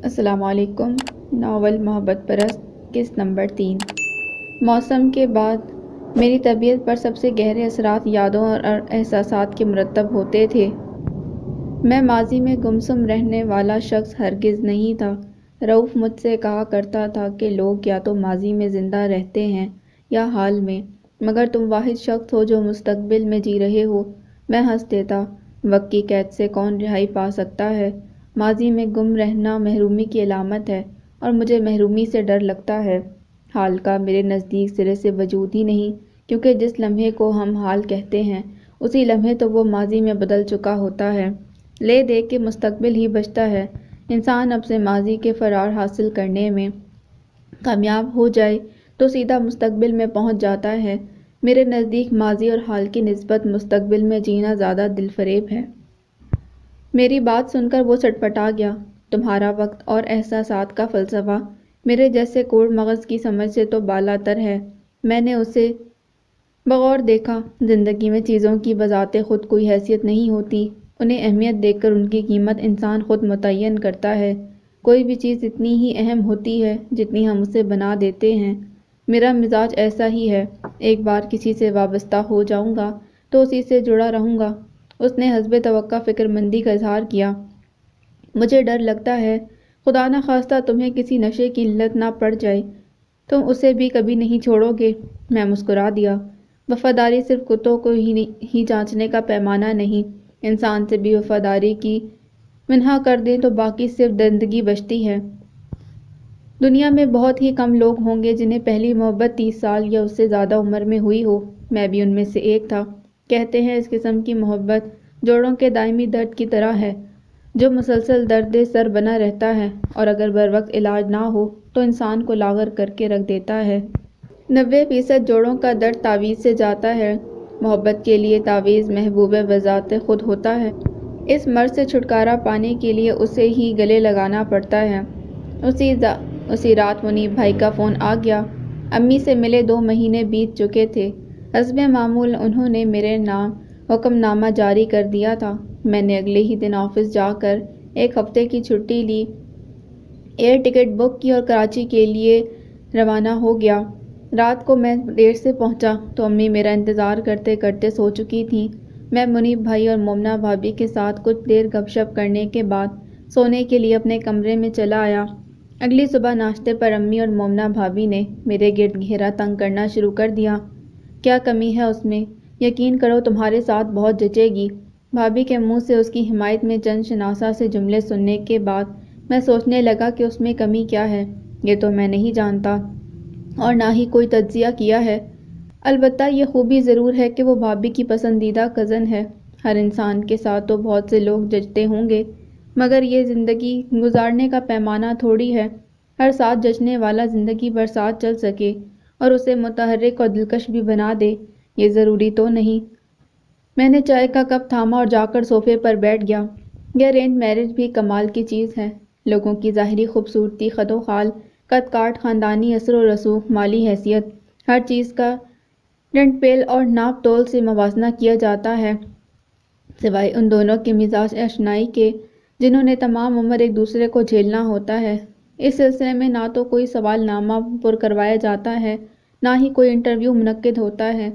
السلام علیکم۔ ناول محبت پرست قسط نمبر 3۔ موسم کے بعد میری طبیعت پر سب سے گہرے اثرات یادوں اور احساسات کے مرتب ہوتے تھے۔ میں ماضی میں گمسم رہنے والا شخص ہرگز نہیں تھا۔ رؤف مجھ سے کہا کرتا تھا کہ لوگ یا تو ماضی میں زندہ رہتے ہیں یا حال میں، مگر تم واحد شخص ہو جو مستقبل میں جی رہے ہو۔ میں ہنس دیتا، وقت کی قید سے کون رہائی پا سکتا ہے؟ ماضی میں گم رہنا محرومی کی علامت ہے اور مجھے محرومی سے ڈر لگتا ہے۔ حال کا میرے نزدیک سرے سے وجود ہی نہیں، کیونکہ جس لمحے کو ہم حال کہتے ہیں اسی لمحے تو وہ ماضی میں بدل چکا ہوتا ہے۔ لے دے کے مستقبل ہی بچتا ہے۔ انسان اب سے ماضی کے فرار حاصل کرنے میں کامیاب ہو جائے تو سیدھا مستقبل میں پہنچ جاتا ہے۔ میرے نزدیک ماضی اور حال کی نسبت مستقبل میں جینا زیادہ دل فریب ہے۔ میری بات سن کر وہ سٹپٹا گیا۔ تمہارا وقت اور احساسات کا فلسفہ میرے جیسے کوڑ مغز کی سمجھ سے تو بالا تر ہے۔ میں نے اسے بغور دیکھا۔ زندگی میں چیزوں کی بذات خود کوئی حیثیت نہیں ہوتی، انہیں اہمیت دے کر ان کی قیمت انسان خود متعین کرتا ہے۔ کوئی بھی چیز اتنی ہی اہم ہوتی ہے جتنی ہم اسے بنا دیتے ہیں۔ میرا مزاج ایسا ہی ہے، ایک بار کسی سے وابستہ ہو جاؤں گا تو اسی سے جڑا رہوں گا۔ اس نے حسب توقع فکر مندی کا اظہار کیا۔ مجھے ڈر لگتا ہے خدا نخواستہ تمہیں کسی نشے کی لت نہ پڑ جائے، تم اسے بھی کبھی نہیں چھوڑو گے۔ میں مسکرا دیا۔ وفاداری صرف کتوں کو ہی جانچنے کا پیمانہ نہیں، انسان سے بھی وفاداری کی منحا کر دیں تو باقی صرف درندگی بچتی ہے۔ دنیا میں بہت ہی کم لوگ ہوں گے جنہیں پہلی محبت 30 سال یا اس سے زیادہ عمر میں ہوئی ہو۔ میں بھی ان میں سے ایک تھا۔ کہتے ہیں اس قسم کی محبت جوڑوں کے دائمی درد کی طرح ہے، جو مسلسل درد سر بنا رہتا ہے اور اگر بروقت علاج نہ ہو تو انسان کو لاغر کر کے رکھ دیتا ہے۔ 90% جوڑوں کا درد تعویذ سے جاتا ہے۔ محبت کے لیے تعویذ محبوب بذات خود ہوتا ہے۔ اس مرض سے چھٹکارا پانے کے لیے اسے ہی گلے لگانا پڑتا ہے۔ اسی رات منیب بھائی کا فون آ گیا۔ امی سے ملے 2 مہینے بیت چکے تھے۔ حسب معمول انہوں نے میرے نام حکم نامہ جاری کر دیا تھا۔ میں نے اگلے ہی دن آفس جا کر 1 ہفتے کی چھٹی لی، ایئر ٹکٹ بک کی اور کراچی کے لیے روانہ ہو گیا۔ رات کو میں دیر سے پہنچا تو امی میرا انتظار کرتے کرتے سو چکی تھیں۔ میں منیب بھائی اور مومنہ بھابھی کے ساتھ کچھ دیر گپ شپ کرنے کے بعد سونے کے لیے اپنے کمرے میں چلا آیا۔ اگلی صبح ناشتے پر امی اور مومنہ بھابھی نے میرے گرد گھیرا تنگ کرنا شروع کر دیا۔ کیا کمی ہے اس میں؟ یقین کرو تمہارے ساتھ بہت جچے گی۔ بھابھی کے منہ سے اس کی حمایت میں چند شناسا سے جملے سننے کے بعد میں سوچنے لگا کہ اس میں کمی کیا ہے۔ یہ تو میں نہیں جانتا اور نہ ہی کوئی تجزیہ کیا ہے۔ البتہ یہ خوبی ضرور ہے کہ وہ بھابھی کی پسندیدہ کزن ہے۔ ہر انسان کے ساتھ تو بہت سے لوگ جچتے ہوں گے، مگر یہ زندگی گزارنے کا پیمانہ تھوڑی ہے۔ ہر ساتھ جچنے والا زندگی بھر ساتھ چل سکے اور اسے متحرک اور دلکش بھی بنا دے، یہ ضروری تو نہیں۔ میں نے چائے کا کپ تھاما اور جا کر صوفے پر بیٹھ گیا۔ یہ ارینج میرج بھی کمال کی چیز ہے۔ لوگوں کی ظاہری خوبصورتی، خد و خال، قد کاٹ، خاندانی اثر و رسوخ، مالی حیثیت، ہر چیز کا ڈنڈ پیل اور ناپ تول سے موازنہ کیا جاتا ہے، سوائے ان دونوں کے مزاج اشنائی کے جنہوں نے تمام عمر ایک دوسرے کو جھیلنا ہوتا ہے۔ اس سلسلے میں نہ تو کوئی سوال نامہ پر کروایا جاتا ہے، نہ ہی کوئی انٹرویو منعقد ہوتا ہے۔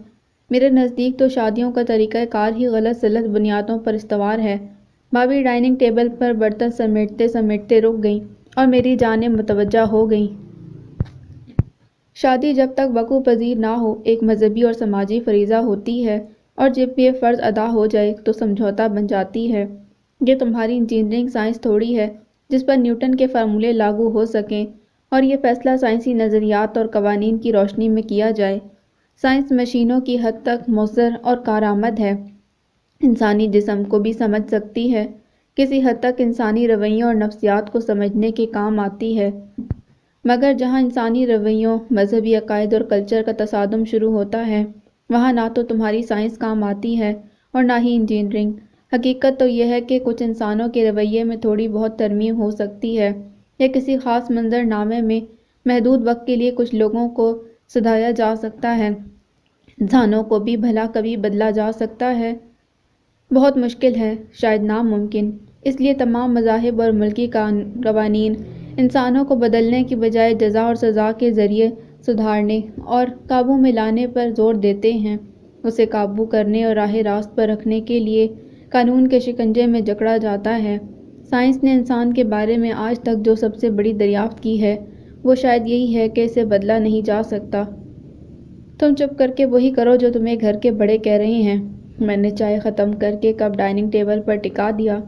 میرے نزدیک تو شادیوں کا طریقہ کار ہی غلط سلط بنیادوں پر استوار ہے۔ بھابھی ڈائننگ ٹیبل پر برتن سمیٹتے سمیٹتے رک گئیں اور میری جانب متوجہ ہو گئیں۔ شادی جب تک وقوع پذیر نہ ہو ایک مذہبی اور سماجی فریضہ ہوتی ہے، اور جب یہ فرض ادا ہو جائے تو سمجھوتہ بن جاتی ہے۔ یہ تمہاری انجینئرنگ سائنس تھوڑی ہے جس پر نیوٹن کے فارمولے لاگو ہو سکیں اور یہ فیصلہ سائنسی نظریات اور قوانین کی روشنی میں کیا جائے۔ سائنس مشینوں کی حد تک مؤثر اور کارآمد ہے، انسانی جسم کو بھی سمجھ سکتی ہے، کسی حد تک انسانی رویوں اور نفسیات کو سمجھنے کے کام آتی ہے، مگر جہاں انسانی رویوں، مذہبی عقائد اور کلچر کا تصادم شروع ہوتا ہے وہاں نہ تو تمہاری سائنس کام آتی ہے اور نہ ہی انجینئرنگ۔ حقیقت تو یہ ہے کہ کچھ انسانوں کے رویے میں تھوڑی بہت ترمیم ہو سکتی ہے، یا کسی خاص منظر نامے میں محدود وقت کے لیے کچھ لوگوں کو سدھایا جا سکتا ہے، انسانوں کو بھی بھلا کبھی بدلا جا سکتا ہے۔ بہت مشکل ہے، شاید ناممکن۔ اس لیے تمام مذاہب اور ملکی قوانین انسانوں کو بدلنے کی بجائے جزا اور سزا کے ذریعے سدھارنے اور قابو میں لانے پر زور دیتے ہیں۔ اسے قابو کرنے اور راہ راست پر رکھنے کے لیے قانون کے شکنجے میں جکڑا جاتا ہے۔ سائنس نے انسان کے بارے میں آج تک جو سب سے بڑی دریافت کی ہے وہ شاید یہی ہے کہ اسے بدلا نہیں جا سکتا۔ تم چپ کر کے وہی کرو جو تمہیں گھر کے بڑے کہہ رہے ہیں۔ میں نے چائے ختم کر کے کپ ڈائننگ ٹیبل پر ٹکا دیا۔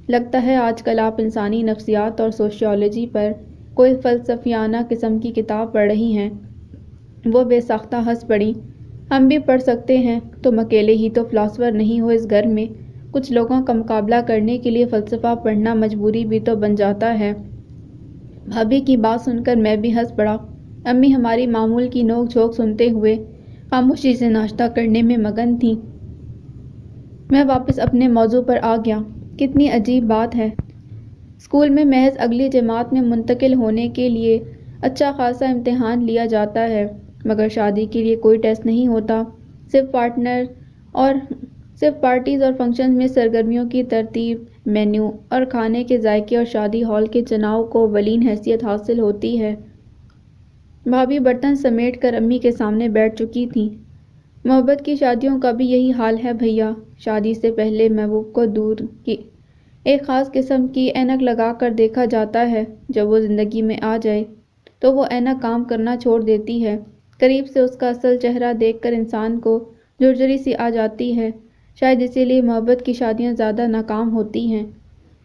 لگتا ہے آج کل آپ انسانی نفسیات اور سوشیالوجی پر کوئی فلسفیانہ قسم کی کتاب پڑھ رہی ہیں۔ وہ بے ساختہ ہنس پڑی۔ ہم بھی پڑھ سکتے ہیں، تم اکیلے ہی تو فلاسفر نہیں ہو اس گھر میں۔ کچھ لوگوں کا مقابلہ کرنے کے لیے فلسفہ پڑھنا مجبوری بھی تو بن جاتا ہے۔ بھابھی کی بات سن کر میں بھی ہنس پڑا۔ امی ہماری معمول کی نوک جھونک سنتے ہوئے خاموشی سے ناشتہ کرنے میں مگن تھیں۔ میں واپس اپنے موضوع پر آ گیا۔ کتنی عجیب بات ہے، اسکول میں محض اگلی جماعت میں منتقل ہونے کے لیے اچھا خاصا امتحان لیا جاتا ہے، مگر شادی کے لیے کوئی ٹیسٹ نہیں ہوتا۔ صرف پارٹیز اور فنکشنز میں سرگرمیوں کی ترتیب، مینو اور کھانے کے ذائقے اور شادی ہال کے چناؤ کو ولین حیثیت حاصل ہوتی ہے۔ بھابھی برتن سمیٹ کر امی کے سامنے بیٹھ چکی تھیں۔ محبت کی شادیوں کا بھی یہی حال ہے بھیا۔ شادی سے پہلے محبوب کو دور کی ایک خاص قسم کی اینک لگا کر دیکھا جاتا ہے۔ جب وہ زندگی میں آ جائے تو وہ اینک کام کرنا چھوڑ دیتی ہے۔ قریب سے اس کا اصل چہرہ دیکھ کر انسان کو جھرجھری سی آ جاتی ہے۔ شاید اسی لیے محبت کی شادیاں زیادہ ناکام ہوتی ہیں۔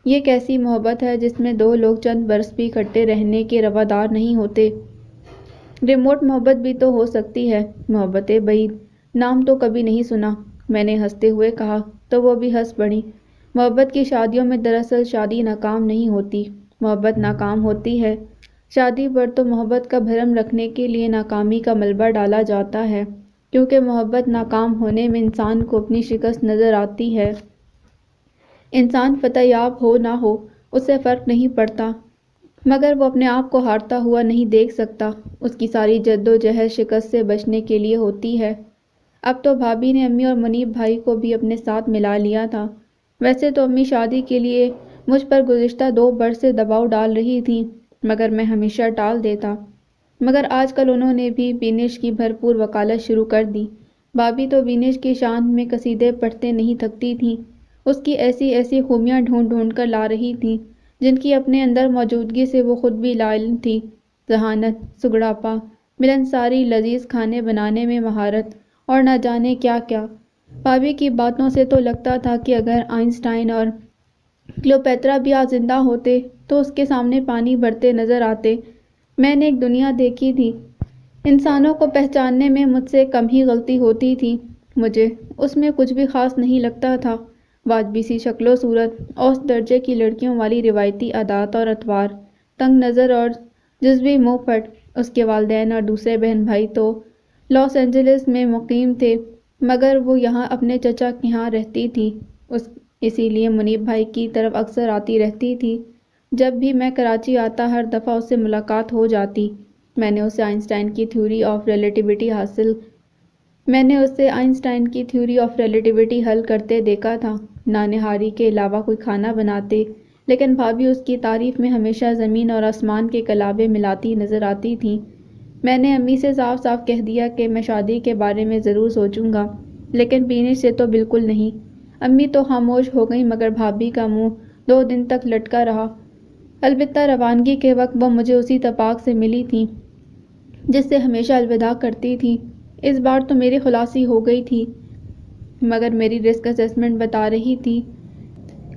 یہ کیسی محبت ہے جس میں دو لوگ چند برس بھی اکٹھے رہنے کے روادار نہیں ہوتے؟ ریموٹ محبت بھی تو ہو سکتی ہے۔ محبت بعید نام تو کبھی نہیں سنا، میں نے ہنستے ہوئے کہا تو وہ بھی ہنس پڑی۔ محبت کی شادیوں میں دراصل شادی ناکام نہیں ہوتی، محبت ناکام ہوتی ہے۔ شادی پر تو محبت کا بھرم رکھنے کے لیے ناکامی کا ملبہ ڈالا جاتا ہے، کیونکہ محبت ناکام ہونے میں انسان کو اپنی شکست نظر آتی ہے۔ انسان فتح یاب ہو نہ ہو اسے فرق نہیں پڑتا، مگر وہ اپنے آپ کو ہارتا ہوا نہیں دیکھ سکتا۔ اس کی ساری جد و جہد شکست سے بچنے کے لیے ہوتی ہے۔ اب تو بھابھی نے امی اور منیب بھائی کو بھی اپنے ساتھ ملا لیا تھا۔ ویسے تو امی شادی کے لیے مجھ پر گزشتہ 2 برس سے دباؤ ڈال رہی تھیں، مگر میں ہمیشہ ٹال دیتا۔ مگر آج کل انہوں نے بھی بینش کی بھرپور وکالت شروع کر دی۔ بھابھی تو بینش کی شان میں قصیدے پڑھتے نہیں تھکتی تھیں، اس کی ایسی ایسی خوبیاں ڈھونڈ ڈھونڈ کر لا رہی تھیں جن کی اپنے اندر موجودگی سے وہ خود بھی لا علم تھی۔ ذہانت، سگڑاپا، ملنساری، لذیذ کھانے بنانے میں مہارت اور نہ جانے کیا کیا۔ بھابھی کی باتوں سے تو لگتا تھا کہ اگر آئنسٹائن اور کلیوپیٹرا بھی آج زندہ ہوتے تو اس کے سامنے پانی بھرتے نظر آتے۔ میں نے ایک دنیا دیکھی تھی، انسانوں کو پہچاننے میں مجھ سے کم ہی غلطی ہوتی تھی۔ مجھے اس میں کچھ بھی خاص نہیں لگتا تھا۔ واجبی سی شکل و صورت، اوسط درجے کی لڑکیوں والی روایتی عادات اور اطوار، تنگ نظر اور جزوی منہ پھٹ۔ اس کے والدین اور دوسرے بہن بھائی تو لاس اینجلس میں مقیم تھے، مگر وہ یہاں اپنے چچا کے ہاں رہتی تھی، اسی لیے منیب بھائی کی طرف اکثر آتی رہتی تھی۔ جب بھی میں کراچی آتا ہر دفعہ اس سے ملاقات ہو جاتی۔ میں نے اسے آئنسٹائن کی تھیوری آف ریلیٹیوٹی حل کرتے دیکھا تھا، نہ نہاری کے علاوہ کوئی کھانا بناتے، لیکن بھابھی اس کی تعریف میں ہمیشہ زمین اور آسمان کے کلابے ملاتی نظر آتی تھیں۔ میں نے امی سے صاف صاف کہہ دیا کہ میں شادی کے بارے میں ضرور سوچوں گا، لیکن بینش سے تو بالکل نہیں۔ امی تو خاموش ہو گئیں، مگر بھابھی کا منہ 2 دن تک لٹکا رہا۔ البتہ روانگی کے وقت وہ مجھے اسی اتفاق سے ملی تھیں جس سے ہمیشہ الوداع کرتی تھیں۔ اس بار تو میری خلاصی ہو گئی تھی، مگر میری رسک اسسمنٹ بتا رہی تھی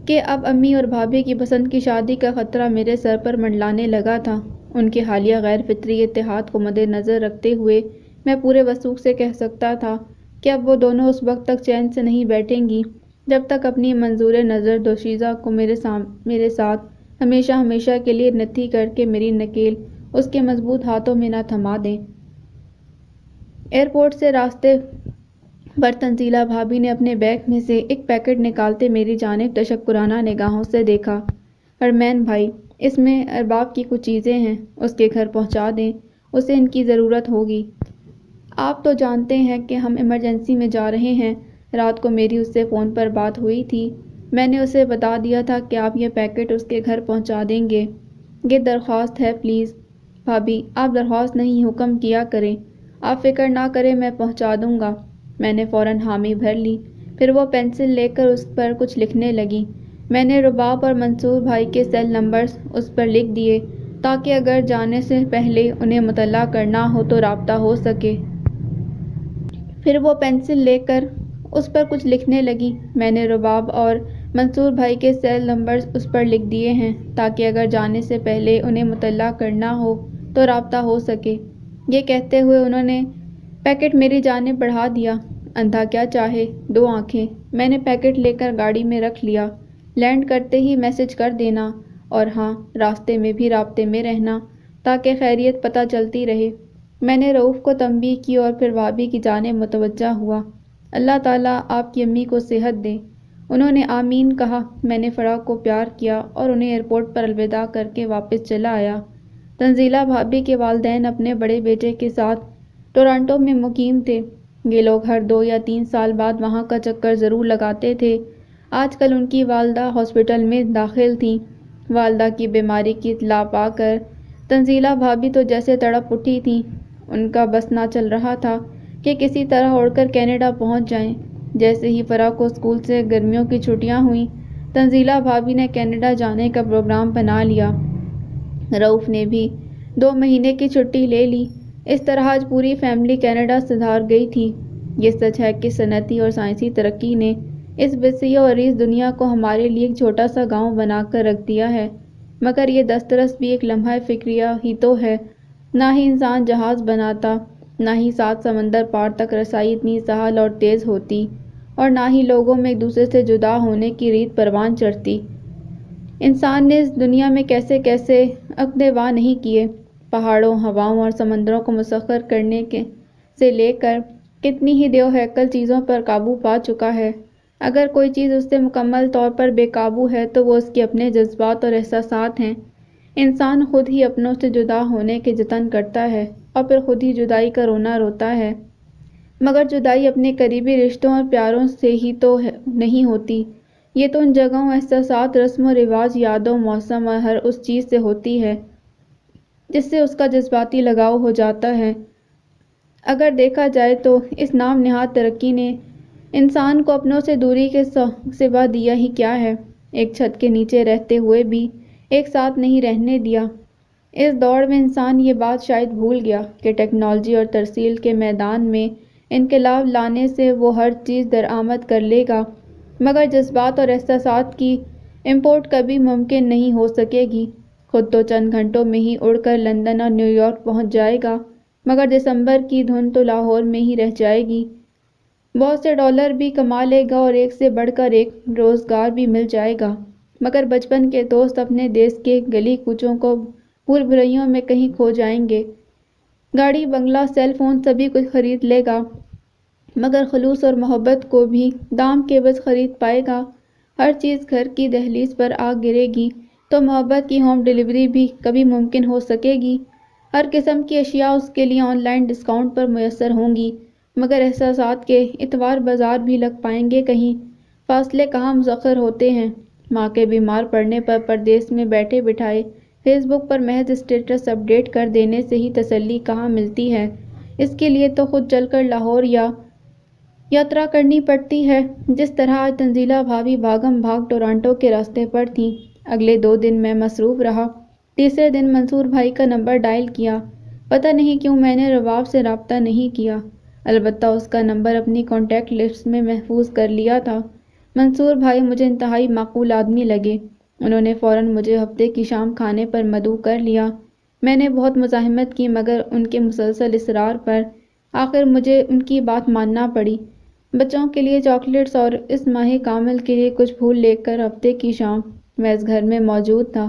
کہ اب امی اور بھابھی کی پسند کی شادی کا خطرہ میرے سر پر منڈلانے لگا تھا۔ ان کے حالیہ غیر فطری اتحاد کو مد نظر رکھتے ہوئے میں پورے وثوق سے کہہ سکتا تھا کہ اب وہ دونوں اس وقت تک چین سے نہیں بیٹھیں گی جب تک اپنی منظور نظر دوشیزہ کو میرے ساتھ ہمیشہ ہمیشہ کے لیے نتھی کر کے میری نکیل اس کے مضبوط ہاتھوں میں نہ تھما دیں۔ ایئرپورٹ سے راستے پر تنزیلہ بھابھی نے اپنے بیگ میں سے ایک پیکٹ نکالتے میری جانب تشکرانہ نگاہوں سے دیکھا۔ ارمین بھائی، اس میں ارباب کی کچھ چیزیں ہیں، اس کے گھر پہنچا دیں، اسے ان کی ضرورت ہوگی۔ آپ تو جانتے ہیں کہ ہم ایمرجنسی میں جا رہے ہیں۔ رات کو میری اس سے فون پر بات ہوئی تھی، میں نے اسے بتا دیا تھا کہ آپ یہ پیکٹ اس کے گھر پہنچا دیں گے۔ یہ درخواست ہے پلیز۔ بھابھی آپ درخواست نہیں حکم کیا کریں، آپ فکر نہ کریں میں پہنچا دوں گا۔ میں نے فوراً حامی بھر لی، پھر وہ پینسل لے کر اس پر کچھ لکھنے لگی۔ میں نے رباب اور منصور بھائی کے سیل نمبرز اس پر لکھ دیے تاکہ اگر جانے سے پہلے انہیں مطلع کرنا ہو تو رابطہ ہو سکے۔ پھر وہ پینسل لے کر اس پر کچھ لکھنے لگی۔ میں نے رباب اور منصور بھائی کے سیل نمبرز اس پر لکھ دیے ہیں تاکہ اگر جانے سے پہلے انہیں مطلع کرنا ہو تو رابطہ ہو سکے۔ یہ کہتے ہوئے انہوں نے پیکٹ میری جانب بڑھا دیا۔ اندھا کیا چاہے، دو آنکھیں۔ میں نے پیکٹ لے کر گاڑی میں رکھ لیا۔ لینڈ کرتے ہی میسج کر دینا، اور ہاں، راستے میں بھی رابطے میں رہنا تاکہ خیریت پتہ چلتی رہے۔ میں نے رؤوف کو تنبیہ کی اور پھر بھابھی کی جانب متوجہ ہوا۔ اللہ تعالیٰ آپ کی امی کو صحت دے۔ انہوں نے آمین کہا۔ میں نے فرح کو پیار کیا اور انہیں ایئرپورٹ پر الوداع کر کے واپس چلا آیا۔ تنزیلہ بھابھی کے والدین اپنے بڑے بیٹے کے ساتھ ٹورانٹو میں مقیم تھے۔ یہ لوگ ہر 2 یا 3 سال بعد وہاں کا چکر ضرور لگاتے تھے۔ آج کل ان کی والدہ ہاسپٹل میں داخل تھیں۔ والدہ کی بیماری کی اطلاع پا کر تنزیلہ بھابھی تو جیسے تڑپ اٹھی تھیں۔ ان کا بس نہ چل رہا تھا کہ کسی طرح اڑ کر کینیڈا پہنچ جائیں۔ جیسے ہی فرح کو اسکول سے گرمیوں کی چھٹیاں ہوئیں، تنزیلہ بھابھی نے کینیڈا جانے کا پروگرام بنا لیا۔ رؤوف نے بھی 2 مہینے کی چھٹی لے لی۔ اس طرح آج پوری فیملی کینیڈا سدھار گئی تھی۔ یہ سچ ہے کہ صنعتی اور سائنسی ترقی نے اس وسیع و عریض دنیا کو ہمارے لیے ایک چھوٹا سا گاؤں بنا کر رکھ دیا ہے، مگر یہ دسترس بھی ایک لمحہ فکریہ ہی تو ہے۔ نہ ہی انسان جہاز بناتا، نہ ہی 7 سمندر پار تک رسائی اتنی سہل اور تیز ہوتی، اور نہ ہی لوگوں میں ایک دوسرے سے جدا ہونے کی ریت پروان چڑھتی۔ انسان نے اس دنیا میں کیسے کیسے عقدے وا نہیں کیے، پہاڑوں، ہواؤں اور سمندروں کو مسخر کرنے سے لے کر کتنی ہی دیو ہیکل چیزوں پر قابو پا چکا ہے۔ اگر کوئی چیز اس سے مکمل طور پر بے قابو ہے تو وہ اس کے اپنے جذبات اور احساسات ہیں۔ انسان خود ہی اپنوں سے جدا ہونے کے جتن کرتا ہے اور پھر خود ہی جدائی کا رونا روتا ہے، مگر جدائی اپنے قریبی رشتوں اور پیاروں سے ہی تو نہیں ہوتی، یہ تو ان جگہوں، احساسات، رسم و رواج، یادوں، موسم اور ہر اس چیز سے ہوتی ہے جس سے اس کا جذباتی لگاؤ ہو جاتا ہے۔ اگر دیکھا جائے تو اس نام نہاد ترقی نے انسان کو اپنوں سے دوری کے سوا دیا ہی کیا ہے؟ ایک چھت کے نیچے رہتے ہوئے بھی ایک ساتھ نہیں رہنے دیا۔ اس دوڑ میں انسان یہ بات شاید بھول گیا کہ ٹیکنالوجی اور ترسیل کے میدان میں انقلاب لانے سے وہ ہر چیز درآمد کر لے گا، مگر جذبات اور احساسات کی امپورٹ کبھی ممکن نہیں ہو سکے گی۔ خود تو چند گھنٹوں میں ہی اڑ کر لندن اور نیو یارک پہنچ جائے گا، مگر دسمبر کی دھند تو لاہور میں ہی رہ جائے گی۔ بہت سے ڈالر بھی کما لے گا اور ایک سے بڑھ کر ایک روزگار بھی مل جائے گا، مگر بچپن کے دوست اپنے دیس کے گلی کوچوں کو بھول بھلائیوں میں کہیں کھو جائیں گے۔ گاڑی، بنگلہ، سیل فون سبھی کچھ خرید لے گا، مگر خلوص اور محبت کو بھی دام کے عوض خرید پائے گا۔ ہر چیز گھر کی دہلیز پر آ گرے گی تو محبت کی ہوم ڈیلیوری بھی کبھی ممکن ہو سکے گی۔ ہر قسم کی اشیاء اس کے لیے آن لائن ڈسکاؤنٹ پر میسر ہوں گی، مگر احساسات کے اتوار بازار بھی لگ پائیں گے کہیں؟ فاصلے کہاں مسخر ہوتے ہیں؟ ماں کے بیمار پڑنے پر پردیس میں بیٹھے بٹھائے فیس بک پر محض اسٹیٹس اپ ڈیٹ کر دینے سے ہی تسلی کہاں ملتی ہے؟ اس کے لیے تو خود چل کر لاہور یا یاترا کرنی پڑتی ہے، جس طرح آج تنزیلہ بھابھی بھاگم بھاگ ٹورانٹو کے راستے پر تھیں۔ اگلے 2 دن میں مصروف رہا۔ تیسرے دن منصور بھائی کا نمبر ڈائل کیا۔ پتہ نہیں کیوں میں نے رباب سے رابطہ نہیں کیا، البتہ اس کا نمبر اپنی کانٹیکٹ لسٹ میں محفوظ کر لیا تھا۔ منصور بھائی مجھے انتہائی معقول آدمی لگے۔ انہوں نے فوراً مجھے ہفتے کی شام کھانے پر مدعو کر لیا۔ میں نے بہت مزاحمت کی، مگر ان کے مسلسل اصرار پر آخر مجھے ان کی بات ماننا پڑی۔ بچوں کے لیے چاکلیٹس اور اس ماہ کامل کے لیے کچھ پھول لے کر ہفتے کی شام محض گھر میں موجود تھا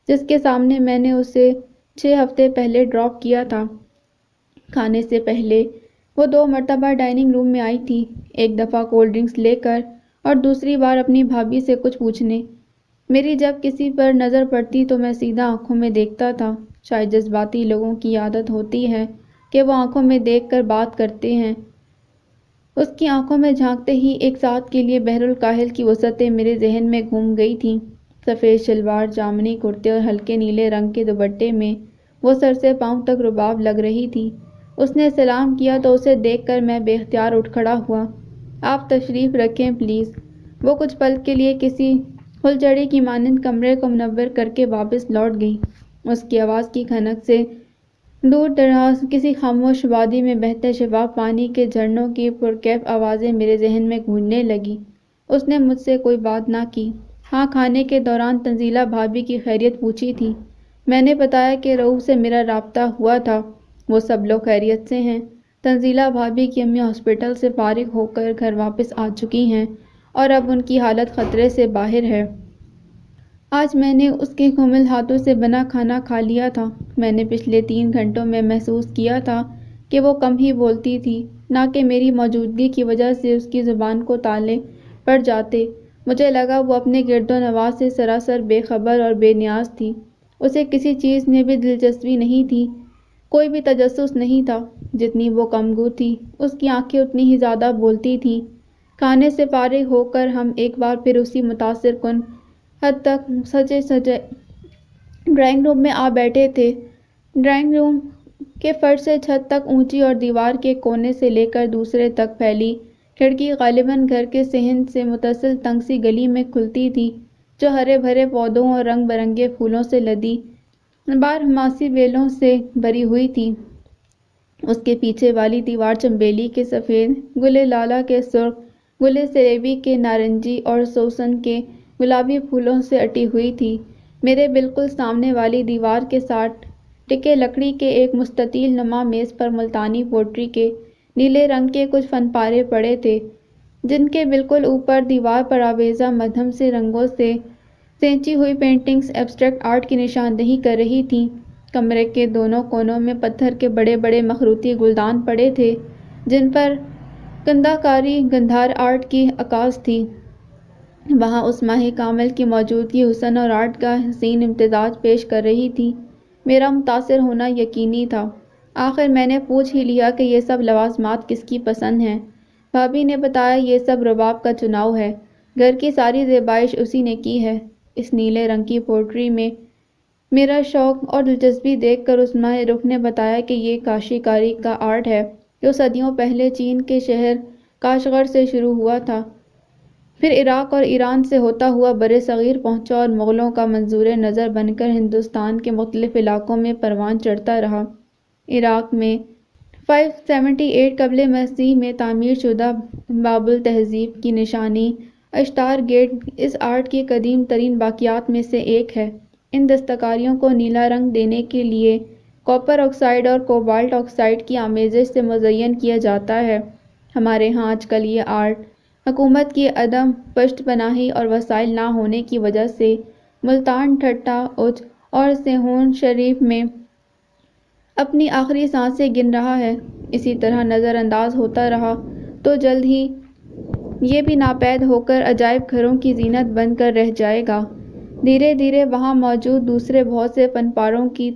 جس کے سامنے میں نے اسے 6 ہفتے پہلے ڈراپ کیا تھا۔ کھانے سے پہلے وہ 2 مرتبہ ڈائننگ روم میں آئی تھی، ایک دفعہ کولڈ ڈرنکس لے کر اور دوسری بار اپنی بھابھی سے کچھ پوچھنے۔ میری جب کسی پر نظر پڑتی تو میں سیدھا آنکھوں میں دیکھتا تھا۔ شاید جذباتی لوگوں کی عادت ہوتی ہے کہ وہ آنکھوں میں دیکھ کر بات کرتے ہیں۔ اس کی آنکھوں میں جھانکتے ہی ایک ساتھ کے لیے بحر الکاہل کی وسعتیں میرے ذہن میں گھوم گئی تھیں۔ سفید شلوار، جامنی کرتے اور ہلکے نیلے رنگ کے دوپٹے میں وہ سر سے پاؤں تک رباب لگ رہی تھی۔ اس نے سلام کیا تو اسے دیکھ کر میں بے اختیار اٹھ کھڑا ہوا۔ آپ تشریف رکھیں پلیز۔ وہ کچھ پل کے لیے کسی پھلجھڑی کی مانند کمرے کو منور کر کے واپس لوٹ گئی۔ اس کی آواز کی کھنک سے دور دراز کسی خاموش وادی میں بہتے شفاف پانی کے جھرنوں کی پرکیف آوازیں میرے ذہن میں گونجنے لگی۔ اس نے مجھ سے کوئی بات نہ کی۔ ہاں، کھانے کے دوران تنزیلہ بھابھی کی خیریت پوچھی تھی۔ میں نے بتایا کہ رؤوف سے میرا رابطہ ہوا تھا، وہ سب لوگ خیریت سے ہیں۔ تنزیلہ بھابھی کی امی ہاسپٹل سے فارغ ہو کر گھر واپس آ چکی ہیں اور اب ان کی حالت خطرے سے باہر ہے۔ آج میں نے اس کے کومل ہاتھوں سے بنا کھانا کھا لیا تھا۔ میں نے پچھلے 3 گھنٹوں میں محسوس کیا تھا کہ وہ کم ہی بولتی تھی، نہ کہ میری موجودگی کی وجہ سے اس کی زبان کو تالے پڑ جاتے۔ مجھے لگا وہ اپنے گرد و نواح سے سراسر بے خبر اور بے نیاز تھی۔ اسے کسی چیز میں بھی دلچسپی نہیں تھی، کوئی بھی تجسس نہیں تھا۔ جتنی وہ کم گو تھی، اس کی آنکھیں اتنی ہی زیادہ بولتی تھیں۔ کھانے سے فارغ ہو کر ہم ایک بار پھر اسی متاثر کن حد تک سجے سجے ڈرائنگ روم میں آ بیٹھے تھے۔ ڈرائنگ روم کے فرش سے چھت تک اونچی اور دیوار کے کونے سے لے کر دوسرے تک پھیلی کھڑکی غالباً گھر کے صحن سے متصل تنگ سی گلی میں کھلتی تھی، جو ہرے بھرے پودوں اور رنگ برنگے پھولوں سے لدی بارہماسی بیلوں سے بھری ہوئی تھی۔ اس کے پیچھے والی دیوار چنبیلی کے سفید، گلے لالہ کے سرخ، گلے سریبی کے نارنجی اور سوسن کے گلابی پھولوں سے اٹی ہوئی تھی۔ میرے بالکل سامنے والی دیوار کے ساتھ ٹکے لکڑی کے ایک مستطیل نما میز پر ملتانی پوٹری کے نیلے رنگ کے کچھ فن پارے پڑے تھے، جن کے بالکل اوپر دیوار پر آویزہ مدھم سے رنگوں سے سینچی ہوئی پینٹنگز ایبسٹریکٹ آرٹ کی نشاندہی کر رہی تھیں۔ کمرے کے دونوں کونوں میں پتھر کے بڑے بڑے مخروطی گلدان پڑے تھے، جن پر گندھا کاری گندھار آرٹ کی عکاس تھی۔ وہاں اس ماہ کامل کی موجودگی حسن اور آرٹ کا حسین امتزاج پیش کر رہی تھی۔ میرا متاثر ہونا یقینی تھا۔ آخر میں نے پوچھ ہی لیا کہ یہ سب لوازمات کس کی پسند ہیں۔ بھابھی نے بتایا یہ سب رباب کا چناؤ ہے، گھر کی ساری زیبائش اسی نے کی ہے۔ اس نیلے رنگ کی پوٹری میں میرا شوق اور دلچسپی دیکھ کر اس ماہ رخ نے بتایا کہ یہ کاشی کاری کا آرٹ ہے، جو صدیوں پہلے چین کے شہر کاشغر سے شروع ہوا تھا، پھر عراق اور ایران سے ہوتا ہوا برصغیر پہنچا اور مغلوں کا منظور نظر بن کر ہندوستان کے مختلف علاقوں میں پروان چڑھتا رہا۔ عراق میں 578 قبل مسیح میں تعمیر شدہ بابل تہذیب کی نشانی اشتار گیٹ اس آرٹ کی قدیم ترین باقیات میں سے ایک ہے۔ ان دستکاریوں کو نیلا رنگ دینے کے لیے کاپر آکسائڈ اور کوبالٹ آکسائڈ کی آمیزش سے مزین کیا جاتا ہے۔ ہمارے ہاں آج کل یہ آرٹ حکومت کی عدم پشت پناہی اور وسائل نہ ہونے کی وجہ سے ملتان، ٹھٹہ، اچ اور سیہون شریف میں اپنی آخری سانسیں گن رہا ہے۔ اسی طرح نظر انداز ہوتا رہا تو جلد ہی یہ بھی ناپید ہو کر عجائب گھروں کی زینت بن کر رہ جائے گا۔ دھیرے دھیرے وہاں موجود دوسرے بہت سے فن پاروں کی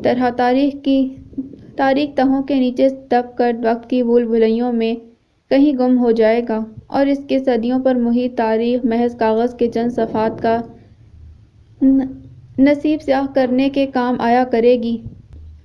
طرح تاریک تہوں کے نیچے دب کر وقت کی بھول بھلیوں میں کہیں گم ہو جائے گا، اور اس کے صدیوں پر محیط تاریخ محض کاغذ کے چند صفحات کا نصیب سیاہ کرنے کے کام آیا کرے گی۔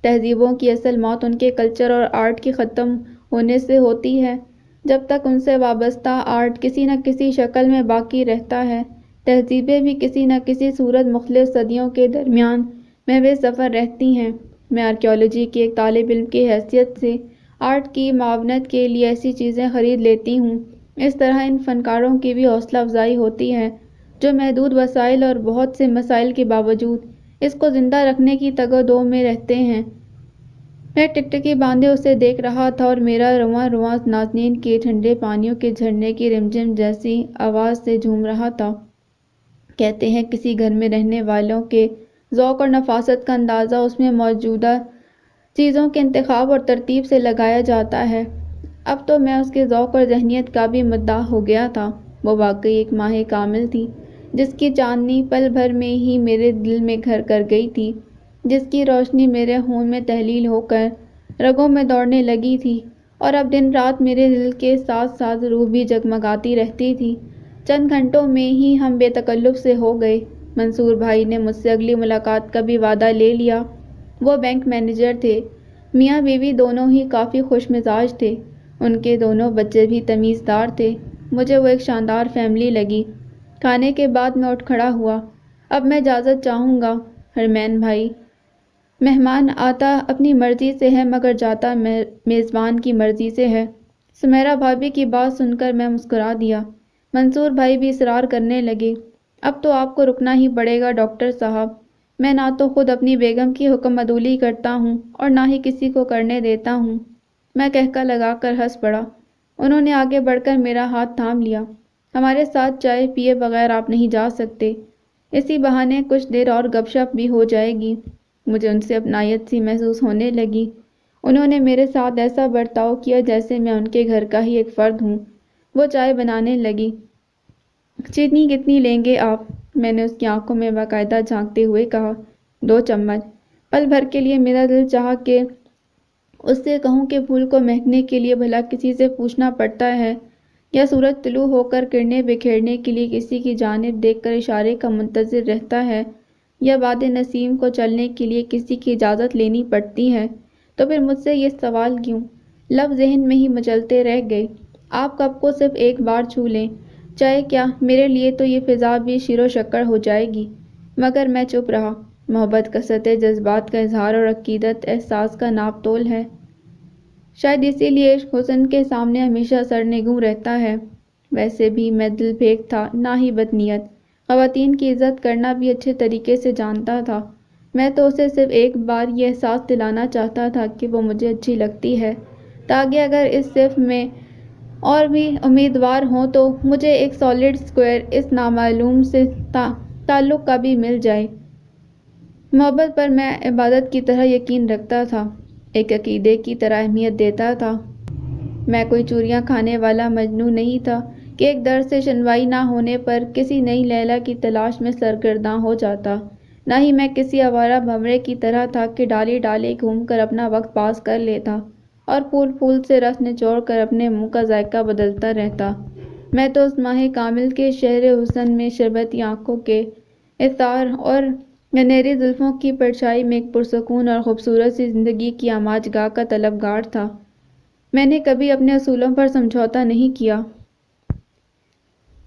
تہذیبوں کی اصل موت ان کے کلچر اور آرٹ کے ختم ہونے سے ہوتی ہے۔ جب تک ان سے وابستہ آرٹ کسی نہ کسی شکل میں باقی رہتا ہے، تہذیبیں بھی کسی نہ کسی صورت مختلف صدیوں کے درمیان محو سفر رہتی ہیں۔ میں آرکیالوجی کی ایک طالب علم کی حیثیت سے آرٹ کی معاونت کے لیے ایسی چیزیں خرید لیتی ہوں۔ اس طرح ان فنکاروں کی بھی حوصلہ افزائی ہوتی ہے، جو محدود وسائل اور بہت سے مسائل کے باوجود اس کو زندہ رکھنے کی تگ و دو میں رہتے ہیں۔ میں ٹکٹکی باندھے اسے دیکھ رہا تھا اور میرا رواں رواں نازنین کے ٹھنڈے پانیوں کے جھرنے کی رمجم جیسی آواز سے جھوم رہا تھا۔ کہتے ہیں کسی گھر میں رہنے والوں کے ذوق اور نفاست کا اندازہ اس میں موجودہ چیزوں کے انتخاب اور ترتیب سے لگایا جاتا ہے۔ اب تو میں اس کے ذوق اور ذہنیت کا بھی مدعا ہو گیا تھا۔ وہ واقعی ایک ماہ کامل تھی، جس کی چاندنی پل بھر میں ہی میرے دل میں گھر کر گئی تھی، جس کی روشنی میرے خون میں تحلیل ہو کر رگوں میں دوڑنے لگی تھی، اور اب دن رات میرے دل کے ساتھ ساتھ روح بھی جگمگاتی رہتی تھی۔ چند گھنٹوں میں ہی ہم بے تکلف سے ہو گئے۔ منصور بھائی نے مجھ سے اگلی ملاقات کا بھی وعدہ لے لیا۔ وہ بینک مینیجر تھے۔ میاں بیوی دونوں ہی کافی خوش مزاج تھے۔ ان کے دونوں بچے بھی تمیزدار تھے۔ مجھے وہ ایک شاندار فیملی لگی۔ کھانے کے بعد میں اٹھ کھڑا ہوا۔ اب میں اجازت چاہوں گا حرمین بھائی۔ مہمان آتا اپنی مرضی سے ہے مگر جاتا میزبان کی مرضی سے ہے۔ سمیرا بھابھی کی بات سن کر میں مسکرا دیا۔ منصور بھائی بھی اصرار کرنے لگے، اب تو آپ کو رکنا ہی پڑے گا ڈاکٹر صاحب۔ میں نہ تو خود اپنی بیگم کی حکم عدولی کرتا ہوں اور نہ ہی کسی کو کرنے دیتا ہوں۔ میں قہقہ لگا کر ہنس پڑا۔ انہوں نے آگے بڑھ کر میرا ہاتھ تھام لیا۔ ہمارے ساتھ چائے پیے بغیر آپ نہیں جا سکتے، اسی بہانے کچھ دیر اور گپ شپ بھی ہو جائے گی۔ مجھے ان سے اپنائیت سی محسوس ہونے لگی۔ انہوں نے میرے ساتھ ایسا برتاؤ کیا جیسے میں ان کے گھر کا ہی ایک فرد ہوں۔ وہ چائے بنانے لگی۔ چینی کتنی لیں گے آپ؟ میں نے اس کی آنکھوں میں باقاعدہ جھانکتے ہوئے کہا۔ 2 چمچ۔ پل بھر کے لیے میرا دل چاہا کہ اس سے کہوں کہ پھول کو مہکنے کے لیے بھلا کسی سے پوچھنا پڑتا ہے یا سورج طلوع ہو کر کرنیں بکھیرنے کے لیے کسی کی جانب دیکھ کر اشارے کا منتظر رہتا ہے یا باد نسیم کو چلنے کے لیے کسی کی اجازت لینی پڑتی ہے، تو پھر مجھ سے یہ سوال کیوں؟ لفظ ذہن میں ہی مچلتے رہ گئے۔ آپ کپ کو صرف ایک بار چھو لیں، چاہے کیا، میرے لیے تو یہ فضا بھی شیر و شکر ہو جائے گی۔ مگر میں چپ رہا۔ محبت کثرت جذبات کا اظہار اور عقیدت احساس کا ناپ تول ہے۔ شاید اسی لیے عشق حسن کے سامنے ہمیشہ سرنگوں رہتا ہے۔ ویسے بھی میں دل پھینک تھا، نہ ہی بدنیت۔ خواتین کی عزت کرنا بھی اچھے طریقے سے جانتا تھا۔ میں تو اسے صرف ایک بار یہ احساس دلانا چاہتا تھا کہ وہ مجھے اچھی لگتی ہے، تاکہ اگر اس صنف میں اور بھی امیدوار ہوں تو مجھے ایک سالڈ اسکوئر اس نامعلوم سے تعلق کا بھی مل جائے۔ محبت پر میں عبادت کی طرح یقین رکھتا تھا، ایک عقیدے کی طرح اہمیت دیتا تھا۔ میں کوئی چوریاں کھانے والا مجنوں نہیں تھا کہ ایک درد سے شنوائی نہ ہونے پر کسی نئی لیلا کی تلاش میں سرگرداں ہو جاتا۔ نہ ہی میں کسی آوارہ بھنورے کی طرح تھا کہ ڈالی ڈالی گھوم کر اپنا وقت پاس کر لیتا اور پھول پھول سے رس نچوڑ کر اپنے منہ کا ذائقہ بدلتا رہتا۔ میں تو اس ماہ کامل کے شہر حسن میں شربتی آنکھوں کے اثار اور گنہری زلفوں کی پرچھائی میں ایک پرسکون اور خوبصورت سی زندگی کی آماج گاہ کا طلبگار تھا۔ میں نے کبھی اپنے اصولوں پر سمجھوتا نہیں کیا۔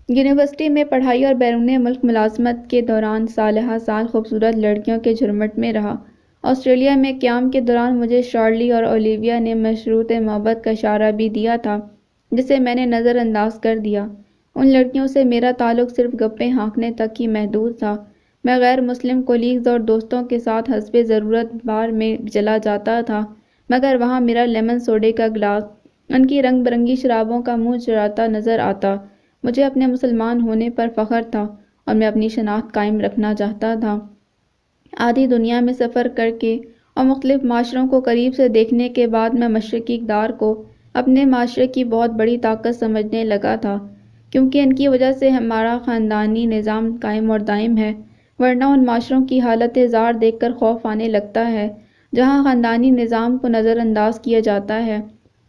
یونیورسٹی میں پڑھائی اور بیرون ملک ملازمت کے دوران سال ہا سال خوبصورت لڑکیوں کے جھرمٹ میں رہا۔ آسٹریلیا میں قیام کے دوران مجھے شارلی اور اولیویا نے مشروط محبت کا اشارہ بھی دیا تھا، جسے میں نے نظر انداز کر دیا۔ ان لڑکیوں سے میرا تعلق صرف گپیں ہانکنے تک ہی محدود تھا۔ میں غیر مسلم کولیگز اور دوستوں کے ساتھ حسب ضرورت بار میں چلا جاتا تھا، مگر وہاں میرا لیمن سوڈے کا گلاس ان کی رنگ برنگی شرابوں کا منہ چراتا نظر آتا۔ مجھے اپنے مسلمان ہونے پر فخر تھا اور میں اپنی شناخت قائم رکھنا چاہتا تھا۔ آدھی دنیا میں سفر کر کے اور مختلف معاشروں کو قریب سے دیکھنے کے بعد میں مشرقی اقدار کو اپنے معاشرے کی بہت بڑی طاقت سمجھنے لگا تھا، کیونکہ ان کی وجہ سے ہمارا خاندانی نظام قائم اور دائم ہے، ورنہ ان معاشروں کی حالت زار دیکھ کر خوف آنے لگتا ہے جہاں خاندانی نظام کو نظر انداز کیا جاتا ہے،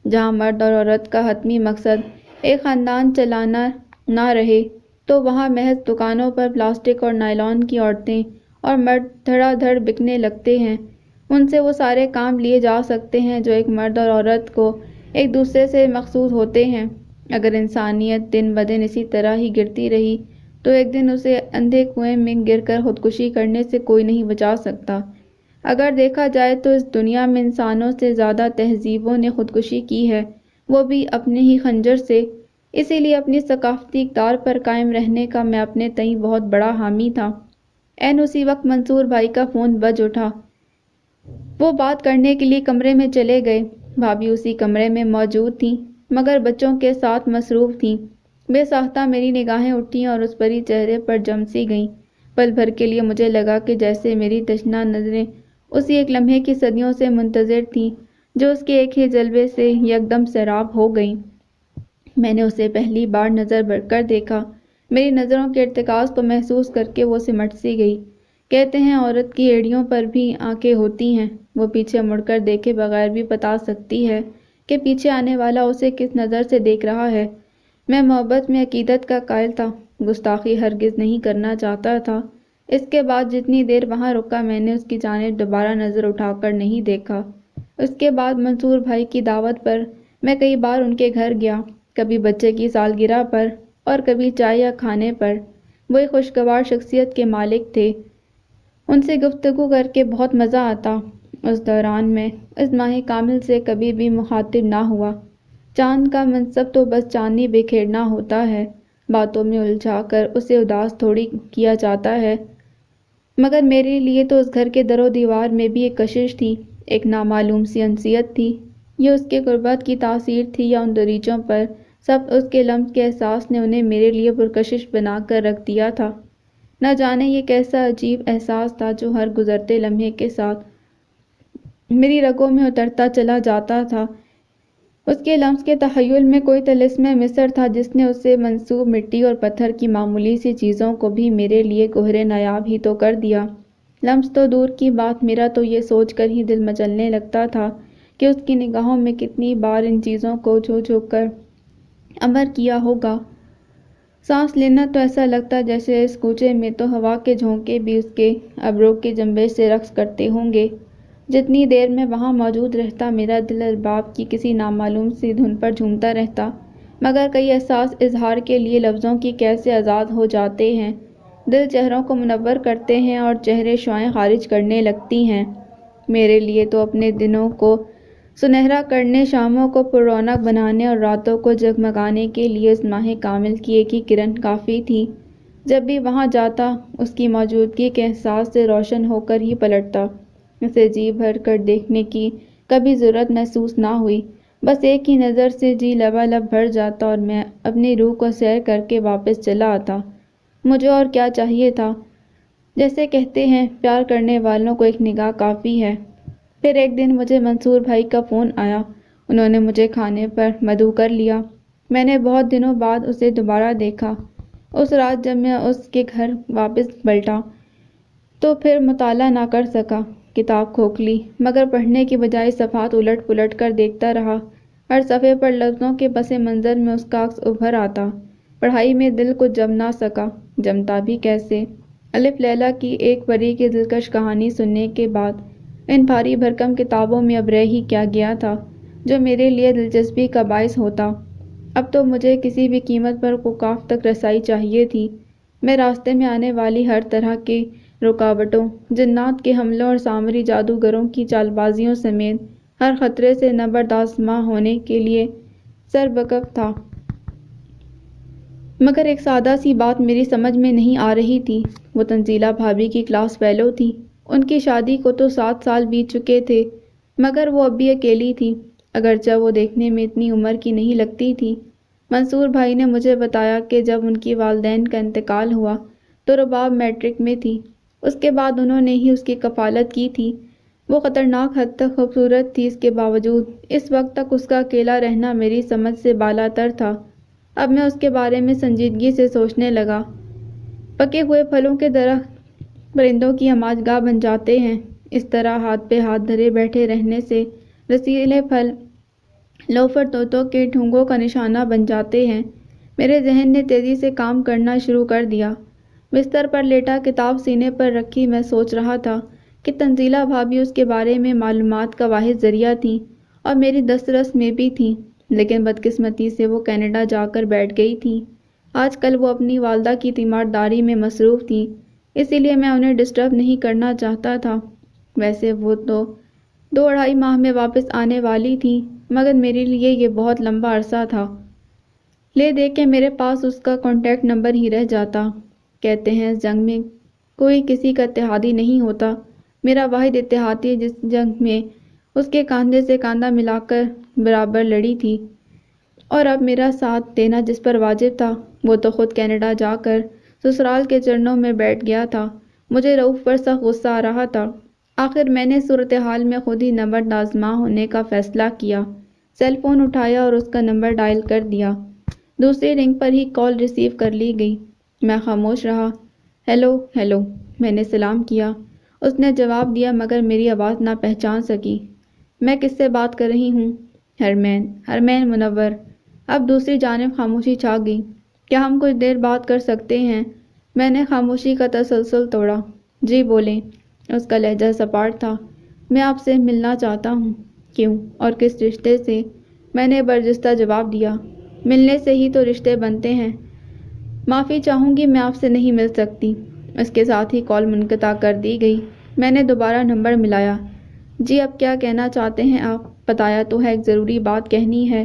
جہاں مرد اور عورت کا حتمی مقصد ایک خاندان چلانا نہ رہے، تو وہاں محض دکانوں پر پلاسٹک اور نائلون کی عورتیں اور مرد دھڑا دھڑ بکنے لگتے ہیں۔ ان سے وہ سارے کام لیے جا سکتے ہیں جو ایک مرد اور عورت کو ایک دوسرے سے مخصوص ہوتے ہیں۔ اگر انسانیت دن بدن اسی طرح ہی گرتی رہی تو ایک دن اسے اندھے کنویں میں گر کر خودکشی کرنے سے کوئی نہیں بچا سکتا۔ اگر دیکھا جائے تو اس دنیا میں انسانوں سے زیادہ تہذیبوں نے خودکشی کی ہے، وہ بھی اپنے ہی خنجر سے۔ اسی لیے اپنی ثقافتی اقدار پر قائم رہنے کا میں اپنے تئیں بہت بڑا حامی تھا۔ عین اسی وقت منصور بھائی کا فون بج اٹھا۔ وہ بات کرنے کے لیے کمرے میں چلے گئے۔ بھابھی اسی کمرے میں موجود تھیں مگر بچوں کے ساتھ مصروف تھیں۔ بے ساختہ میری نگاہیں اٹھیں اور اس پری چہرے پر جم سی گئیں۔ پل بھر کے لیے مجھے لگا کہ جیسے میری تشنہ نظریں اسی ایک لمحے کی صدیوں سے منتظر تھیں جو اس کے ایک ہی جلوے سے یکدم سیراب ہو گئیں۔ میں نے اسے پہلی بار نظر بھر کر دیکھا۔ میری نظروں کے ارتکاز کو محسوس کر کے وہ سمٹ سی گئی۔ کہتے ہیں عورت کی ایڑیوں پر بھی آنکھیں ہوتی ہیں، وہ پیچھے مڑ کر دیکھے بغیر بھی بتا سکتی ہے کہ پیچھے آنے والا اسے کس نظر سے دیکھ رہا ہے۔ میں محبت میں عقیدت کا قائل تھا، گستاخی ہرگز نہیں کرنا چاہتا تھا، اس کے بعد جتنی دیر وہاں رکا میں نے اس کی جانب دوبارہ نظر اٹھا کر نہیں دیکھا۔ اس کے بعد منصور بھائی کی دعوت پر میں کئی بار ان کے گھر گیا، کبھی بچے کی سالگرہ پر اور کبھی چائے یا کھانے پر۔ وہ ایک خوشگوار شخصیت کے مالک تھے، ان سے گفتگو کر کے بہت مزہ آتا۔ اس دوران میں اس ماہ کامل سے کبھی بھی مخاطب نہ ہوا۔ چاند کا منصب تو بس چاندنی بکھیرنا ہوتا ہے، باتوں میں الجھا کر اسے اداس تھوڑی کیا جاتا ہے۔ مگر میرے لیے تو اس گھر کے در و دیوار میں بھی ایک کشش تھی، ایک نامعلوم سی انسیت تھی۔ یہ اس کے غربت کی تاثیر تھی یا ان دریچوں پر سب اس کے لمس کے احساس نے انہیں میرے لیے پرکشش بنا کر رکھ دیا تھا؟ نہ جانے یہ کیسا عجیب احساس تھا جو ہر گزرتے لمحے کے ساتھ میری رگوں میں اترتا چلا جاتا تھا۔ اس کے لمس کے تخیل میں کوئی طلسم مصر تھا جس نے اسے منسوب مٹی اور پتھر کی معمولی سی چیزوں کو بھی میرے لیے گوہر نایاب ہی تو کر دیا۔ لمس تو دور کی بات، میرا تو یہ سوچ کر ہی دل مچلنے لگتا تھا کہ اس کی نگاہوں میں کتنی بار ان چیزوں کو چھو چھو کر عبور کیا ہوگا۔ سانس لینا تو ایسا لگتا جیسے اس کوچے میں تو ہوا کے جھونکے بھی اس کے ابرو کی جنبش سے رقص کرتے ہوں گے۔ جتنی دیر میں وہاں موجود رہتا میرا دل ارباب کی کسی نامعلوم سی دھن پر جھومتا رہتا، مگر کئی احساس اظہار کے لیے لفظوں کی قید سے آزاد ہو جاتے ہیں۔ دل چہروں کو منور کرتے ہیں اور چہرے شعاعیں خارج کرنے لگتی ہیں۔ میرے لیے تو اپنے دنوں کو سنہرا کرنے، شاموں کو پر رونق بنانے اور راتوں کو جگمگانے کے لیے اس ماہ کامل کی ایک ہی کرن کافی تھی۔ جب بھی وہاں جاتا اس کی موجودگی کے احساس سے روشن ہو کر ہی پلٹتا۔ اسے جی بھر کر دیکھنے کی کبھی ضرورت محسوس نہ ہوئی، بس ایک ہی نظر سے جی لبالب بھر جاتا اور میں اپنی روح کو سیر کر کے واپس چلا آتا۔ مجھے اور کیا چاہیے تھا؟ جیسے کہتے ہیں پیار کرنے والوں کو ایک نگاہ کافی ہے۔ پھر ایک دن مجھے منصور بھائی کا فون آیا، انہوں نے مجھے کھانے پر مدعو کر لیا۔ میں نے بہت دنوں بعد اسے دوبارہ دیکھا۔ اس رات جب میں اس کے گھر واپس پلٹا تو پھر مطالعہ نہ کر سکا۔ کتاب کھوکھلی، مگر پڑھنے کی بجائے صفحات الٹ پلٹ کر دیکھتا رہا۔ ہر صفحے پر لفظوں کے پس منظر میں اس کا عکس ابھر آتا۔ پڑھائی میں دل کچھ جم نہ سکا، جمتا بھی کیسے؟ الف لیلہ کی ایک پری کی دلکش کہانی سننے کے بعد ان بھاری بھرکم کتابوں میں اب رہ ہی کیا گیا تھا جو میرے لیے دلچسپی کا باعث ہوتا؟ اب تو مجھے کسی بھی قیمت پر اوقاف تک رسائی چاہیے تھی۔ میں راستے میں آنے والی ہر طرح کی رکاوٹوں، جنات کے حملوں اور سامری جادوگروں کی چال بازیوں سمیت ہر خطرے سے نبردآزما ہونے کے لیے سربکف تھا۔ مگر ایک سادہ سی بات میری سمجھ میں نہیں آ رہی تھی۔ وہ تنزیلہ بھابھی کی کلاس فیلو تھی، ان کی شادی کو تو 7 سال بیت چکے تھے، مگر وہ اب بھی اکیلی تھی، اگرچہ وہ دیکھنے میں اتنی عمر کی نہیں لگتی تھی۔ منصور بھائی نے مجھے بتایا کہ جب ان کی والدین کا انتقال ہوا تو رباب میٹرک میں تھی، اس کے بعد انہوں نے ہی اس کی کفالت کی تھی۔ وہ خطرناک حد تک خوبصورت تھی، اس کے باوجود اس وقت تک اس کا اکیلا رہنا میری سمجھ سے بالا تر تھا۔ اب میں اس کے بارے میں سنجیدگی سے سوچنے لگا۔ پکے ہوئے پھلوں کے درخت پرندوں کی ہماج گاہ بن جاتے ہیں، اس طرح ہاتھ پہ ہاتھ دھرے بیٹھے رہنے سے رسیلے پھل لوفر طوطوں کے ٹھونگوں کا نشانہ بن جاتے ہیں۔ میرے ذہن نے تیزی سے کام کرنا شروع کر دیا۔ بستر پر لیٹا کتاب سینے پر رکھی میں سوچ رہا تھا کہ تنزیلہ بھابھی اس کے بارے میں معلومات کا واحد ذریعہ تھی اور میری دسترس میں بھی تھی، لیکن بدقسمتی سے وہ کینیڈا جا کر بیٹھ گئی تھی۔ آج کل وہ اپنی والدہ کی تیمارداری میں مصروف تھی، اسی لیے میں انہیں ڈسٹرب نہیں کرنا چاہتا تھا۔ ویسے وہ تو 2-2.5 ماہ میں واپس آنے والی تھی، مگر میرے لیے یہ بہت لمبا عرصہ تھا۔ لے دے کے میرے پاس اس کا کانٹیکٹ نمبر ہی رہ جاتا۔ کہتے ہیں اس جنگ میں کوئی کسی کا اتحادی نہیں ہوتا، میرا واحد اتحادی جس جنگ میں اس کے کاندھے سے کاندھا ملا کر برابر لڑی تھی اور اب میرا ساتھ دینا جس پر واجب تھا، وہ تو خود کینیڈا جا کر سسرال کے چرنوں میں بیٹھ گیا تھا۔ مجھے رؤف پر سخت غصہ آ رہا تھا۔ آخر میں نے صورتحال میں خود ہی نبرد آزما ہونے کا فیصلہ کیا۔ سیل فون اٹھایا اور اس کا نمبر ڈائل کر دیا۔ دوسری رنگ پر ہی کال ریسیو کر لی گئی۔ میں خاموش رہا۔ ہیلو ہیلو، میں نے سلام کیا۔ اس نے جواب دیا مگر میری آواز نہ پہچان سکی۔ میں کس سے بات کر رہی ہوں؟ ہرمین منور۔ اب دوسری جانب خاموشی چھا گئی۔ کیا ہم کچھ دیر بات کر سکتے ہیں؟ میں نے خاموشی کا تسلسل توڑا۔ جی بولیں۔ اس کا لہجہ سپاٹ تھا۔ میں آپ سے ملنا چاہتا ہوں۔ کیوں اور کس رشتے سے؟ میں نے برجستہ جواب دیا۔ ملنے سے ہی تو رشتے بنتے ہیں۔ معافی چاہوں گی، میں آپ سے نہیں مل سکتی۔ اس کے ساتھ ہی کال منقطع کر دی گئی۔ میں نے دوبارہ نمبر ملایا۔ جی اب کیا کہنا چاہتے ہیں آپ؟ بتایا تو ہے، ایک ضروری بات کہنی ہے۔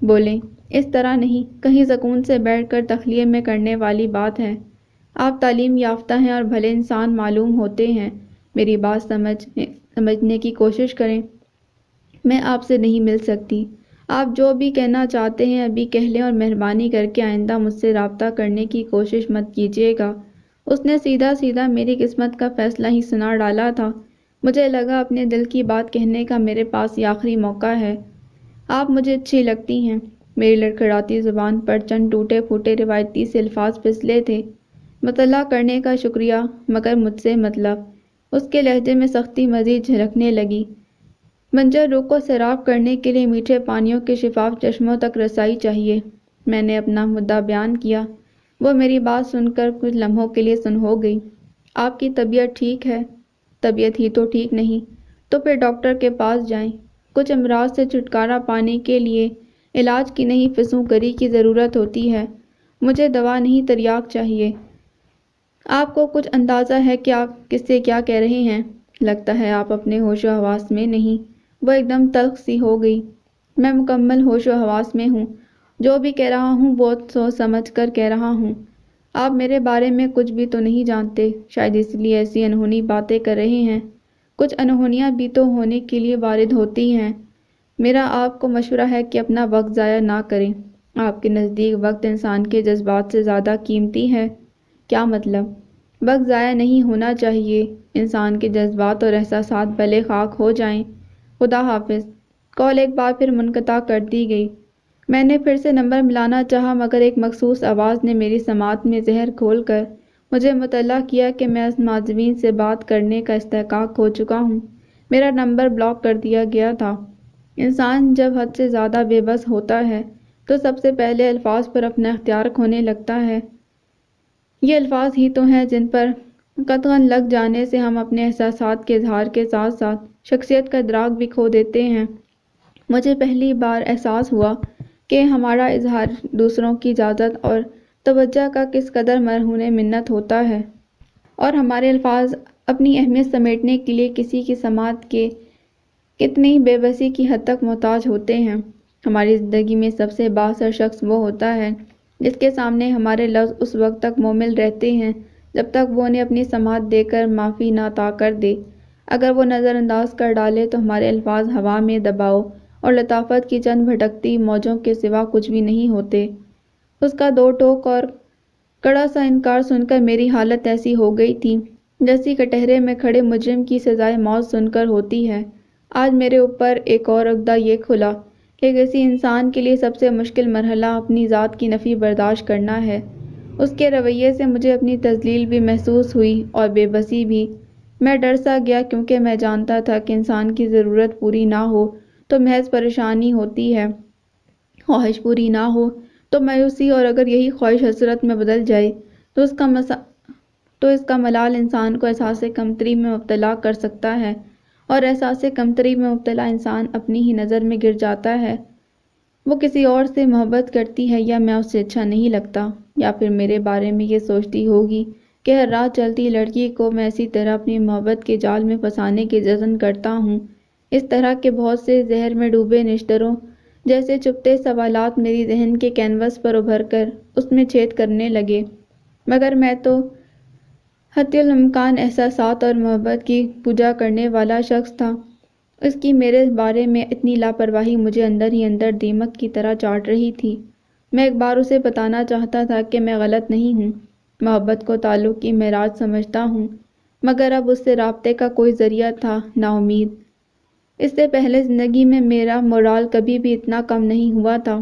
بولیں۔ اس طرح نہیں، کہیں سکون سے بیٹھ کر تخلیے میں کرنے والی بات ہے۔ آپ تعلیم یافتہ ہیں اور بھلے انسان معلوم ہوتے ہیں، میری بات سمجھنے کی کوشش کریں۔ میں آپ سے نہیں مل سکتی۔ آپ جو بھی کہنا چاہتے ہیں ابھی کہہ لیں، اور مہربانی کر کے آئندہ مجھ سے رابطہ کرنے کی کوشش مت کیجیے گا۔ اس نے سیدھا سیدھا میری قسمت کا فیصلہ ہی سنا ڈالا تھا۔ مجھے لگا اپنے دل کی بات کہنے کا میرے پاس یہ آخری موقع ہے۔ آپ مجھے اچھی لگتی ہیں۔ میری لڑکھڑاتی زبان پر چند ٹوٹے پھوٹے روایتی سے الفاظ پھسلے تھے۔ مطلع کرنے کا شکریہ، مگر مجھ سے مطلب؟ اس کے لہجے میں سختی مزید جھلکنے لگی۔ منجر روح کو سیراب کرنے کے لیے میٹھے پانیوں کے شفاف چشموں تک رسائی چاہیے۔ میں نے اپنا مدعا بیان کیا۔ وہ میری بات سن کر کچھ لمحوں کے لیے سن ہو گئی۔ آپ کی طبیعت ٹھیک ہے؟ طبیعت ہی تو ٹھیک نہیں تو پھر ڈاکٹر کے پاس جائیں۔ کچھ امراض سے چھٹکارا پانے کے لیے علاج کی نہیں، فزوں گری کی ضرورت ہوتی ہے۔ مجھے دوا نہیں، تریاک چاہیے۔ آپ کو کچھ اندازہ ہے کہ آپ کس سے کیا کہہ رہے ہیں؟ لگتا ہے آپ اپنے ہوش و حواس میں نہیں۔ وہ ایک دم تلخ سی ہو گئی۔ میں مکمل ہوش و حواس میں ہوں۔ جو بھی کہہ رہا ہوں بہت سوچ سمجھ کر کہہ رہا ہوں۔ آپ میرے بارے میں کچھ بھی تو نہیں جانتے، شاید اس لیے ایسی انہونی باتیں کر رہے ہیں۔ کچھ انہونیاں بھی تو ہونے کے لیے وارد ہوتی ہیں۔ میرا آپ کو مشورہ ہے کہ اپنا وقت ضائع نہ کریں۔ آپ کے نزدیک وقت انسان کے جذبات سے زیادہ قیمتی ہے؟ کیا مطلب؟ وقت ضائع نہیں ہونا چاہیے۔ انسان کے جذبات اور احساسات بھلے خاک ہو جائیں۔ خدا حافظ۔ کال ایک بار پھر منقطع کر دی گئی۔ میں نے پھر سے نمبر ملانا چاہا، مگر ایک مخصوص آواز نے میری سماعت میں زہر گھول کر مجھے مطلع کیا کہ میں اس معززین سے بات کرنے کا استحقاق کھو چکا ہوں۔ میرا نمبر بلاک کر دیا گیا تھا۔ انسان جب حد سے زیادہ بے بس ہوتا ہے تو سب سے پہلے الفاظ پر اپنا اختیار کھونے لگتا ہے۔ یہ الفاظ ہی تو ہیں جن پر قطعاً لگ جانے سے ہم اپنے احساسات کے اظہار کے ساتھ ساتھ شخصیت کا ادراک بھی کھو دیتے ہیں۔ مجھے پہلی بار احساس ہوا کہ ہمارا اظہار دوسروں کی اجازت اور توجہ کا کس قدر مرہون منت ہوتا ہے، اور ہمارے الفاظ اپنی اہمیت سمیٹنے کے لیے کسی کی سماعت کے کتنی بے بسی کی حد تک محتاج ہوتے ہیں۔ ہماری زندگی میں سب سے بااثر شخص وہ ہوتا ہے جس کے سامنے ہمارے لفظ اس وقت تک مومل رہتے ہیں جب تک وہ انہیں اپنی سماعت دے کر معافی نہ عطا کر دے۔ اگر وہ نظر انداز کر ڈالے تو ہمارے الفاظ ہوا میں دباؤ اور لطافت کی چند بھٹکتی موجوں کے سوا کچھ بھی نہیں ہوتے۔ اس کا دو ٹوک اور کڑا سا انکار سن کر میری حالت ایسی ہو گئی تھی جیسی کٹہرے میں کھڑے مجرم کی سزائے موت سن کر ہوتی ہے۔ آج میرے اوپر ایک اور عقدہ یہ کھلا کہ کسی انسان کے لیے سب سے مشکل مرحلہ اپنی ذات کی نفی برداشت کرنا ہے۔ اس کے رویے سے مجھے اپنی تذلیل بھی محسوس ہوئی اور بے بسی بھی۔ میں ڈر سا گیا کیونکہ میں جانتا تھا کہ انسان کی ضرورت پوری نہ ہو تو محض پریشانی ہوتی ہے، خواہش پوری نہ ہو تو مایوسی، اور اگر یہی خواہش حسرت میں بدل جائے تو اس کا ملال انسان کو احساس کمتری میں مبتلا کر سکتا ہے، اور احساس کمتری میں مبتلا انسان اپنی ہی نظر میں گر جاتا ہے۔ وہ کسی اور سے محبت کرتی ہے، یا میں اس سے اچھا نہیں لگتا، یا پھر میرے بارے میں یہ سوچتی ہوگی کہ ہر راہ چلتی لڑکی کو میں اسی طرح اپنی محبت کے جال میں پھنسانے کے جتن کرتا ہوں۔ اس طرح کے بہت سے زہر میں ڈوبے نشتروں جیسے چپتے سوالات میری ذہن کے کینوس پر ابھر کر اس میں چھید کرنے لگے، مگر میں تو حتی الامکان احساسات اور محبت کی پوجا کرنے والا شخص تھا۔ اس کی میرے بارے میں اتنی لاپرواہی مجھے اندر ہی اندر دیمک کی طرح چاٹ رہی تھی۔ میں ایک بار اسے بتانا چاہتا تھا کہ میں غلط نہیں ہوں، محبت کو تعلق کی معراج سمجھتا ہوں، مگر اب اس سے رابطے کا کوئی ذریعہ تھا نا امید۔ اس سے پہلے زندگی میں میرا مورال کبھی بھی اتنا کم نہیں ہوا تھا۔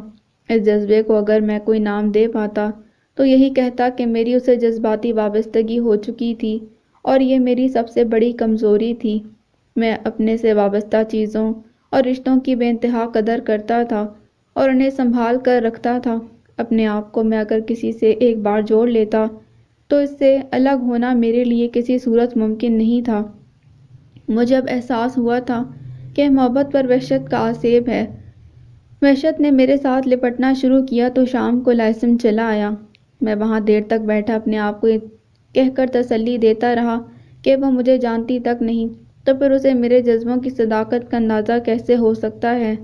اس جذبے کو اگر میں کوئی نام دے پاتا تو یہی کہتا کہ میری اسے جذباتی وابستگی ہو چکی تھی، اور یہ میری سب سے بڑی کمزوری تھی۔ میں اپنے سے وابستہ چیزوں اور رشتوں کی بے انتہا قدر کرتا تھا اور انہیں سنبھال کر رکھتا تھا۔ اپنے آپ کو میں اگر کسی سے ایک بار جوڑ لیتا تو اس سے الگ ہونا میرے لیے کسی صورت ممکن نہیں تھا۔ مجھے اب احساس ہوا تھا کہ محبت پر وحشت کا آسیب ہے۔ وحشت نے میرے ساتھ لپٹنا شروع کیا تو شام کو لائسن چلا آیا۔ میں وہاں دیر تک بیٹھا اپنے آپ کو کہہ کر تسلی دیتا رہا کہ وہ مجھے جانتی تک نہیں، تو پھر اسے میرے جذبوں کی صداقت کا اندازہ کیسے ہو سکتا ہے۔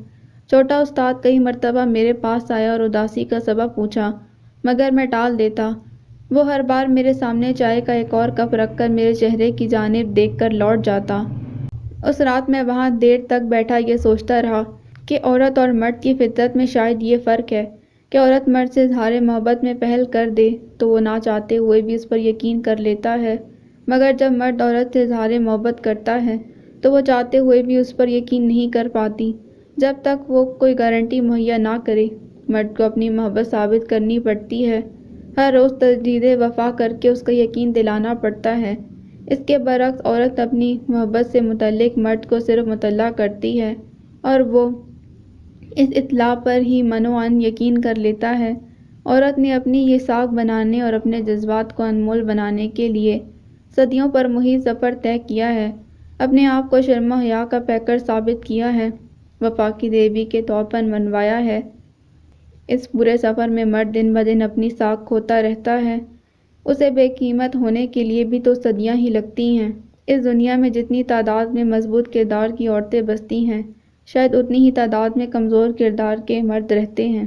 چھوٹا استاد کئی مرتبہ میرے پاس آیا اور اداسی کا سبب پوچھا، مگر میں ٹال دیتا۔ وہ ہر بار میرے سامنے چائے کا ایک اور کپ رکھ کر میرے چہرے کی جانب دیکھ کر لوٹ جاتا۔ اس رات میں وہاں دیر تک بیٹھا یہ سوچتا رہا کہ عورت اور مرد کی فطرت میں شاید یہ فرق ہے کہ عورت مرد سے اظہار محبت میں پہل کر دے تو وہ نہ چاہتے ہوئے بھی اس پر یقین کر لیتا ہے، مگر جب مرد عورت سے اظہار محبت کرتا ہے تو وہ چاہتے ہوئے بھی اس پر یقین نہیں کر پاتی جب تک وہ کوئی گارنٹی مہیا نہ کرے۔ مرد کو اپنی محبت ثابت کرنی پڑتی ہے، ہر روز تجدید وفا کر کے اس کا یقین دلانا پڑتا ہے۔ اس کے برعکس عورت اپنی محبت سے متعلق مرد کو صرف مطلع کرتی ہے اور وہ اس اطلاع پر ہی منوعن یقین کر لیتا ہے۔ عورت نے اپنی یہ ساکھ بنانے اور اپنے جذبات کو انمول بنانے کے لیے صدیوں پر محیط سفر طے کیا ہے، اپنے آپ کو شرم و حیا کا پیکر ثابت کیا ہے، وفا کی دیوی کے طور پر منوایا ہے۔ اس پورے سفر میں مرد دن بدن اپنی ساکھ کھوتا رہتا ہے۔ اسے بے قیمت ہونے کے لیے بھی تو صدیاں ہی لگتی ہیں۔ اس دنیا میں جتنی تعداد میں مضبوط کردار کی عورتیں بستی ہیں، شاید اتنی ہی تعداد میں کمزور کردار کے مرد رہتے ہیں۔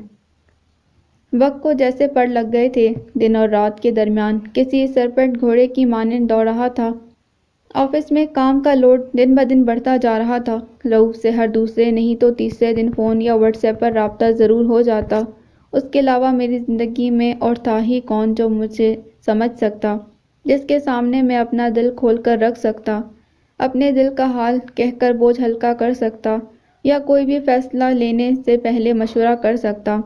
وقت کو جیسے پڑ لگ گئے تھے، دن اور رات کے درمیان کسی سرپٹ گھوڑے کی مانند دوڑ رہا تھا۔ آفس میں کام کا لوڈ دن بدن بڑھتا جا رہا تھا۔ رؤوف سے ہر دوسرے نہیں تو تیسرے دن فون یا واٹس ایپ پر رابطہ ضرور ہو جاتا۔ اس کے علاوہ میری زندگی میں اور تھا ہی کون جو مجھے سمجھ سکتا، جس کے سامنے میں اپنا دل کھول کر رکھ سکتا، اپنے دل کا حال کہہ کر بوجھ ہلکا کر سکتا یا کوئی بھی فیصلہ لینے سے پہلے مشورہ کر سکتا۔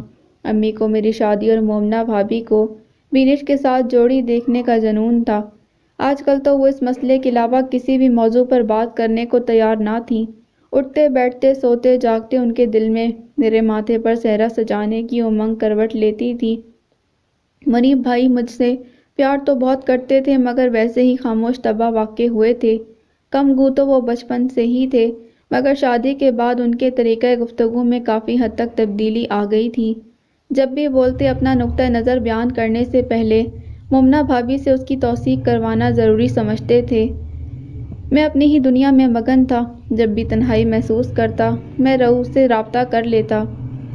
امی کو میری شادی اور مومنہ بھابھی کو بینش کے ساتھ جوڑی دیکھنے کا جنون تھا۔ آج کل تو وہ اس مسئلے کے علاوہ کسی بھی موضوع پر بات کرنے کو تیار نہ تھیں۔ اٹھتے بیٹھتے سوتے جاگتے ان کے دل میں میرے ماتھے پر صحرا سجانے کی امنگ کروٹ لیتی تھی۔ منیب بھائی مجھ سے پیار تو بہت کرتے تھے مگر ویسے ہی خاموش طبع واقع ہوئے تھے۔ کم گو تو وہ بچپن سے ہی تھے، مگر شادی کے بعد ان کے طریقہ گفتگو میں کافی حد تک تبدیلی آ گئی تھی۔ جب بھی بولتے اپنا نقطہ نظر بیان کرنے سے پہلے مومنہ بھابھی سے اس کی توثیق کروانا ضروری سمجھتے تھے۔ میں اپنی ہی دنیا میں مگن تھا۔ جب بھی تنہائی محسوس کرتا میں رؤوف سے رابطہ کر لیتا۔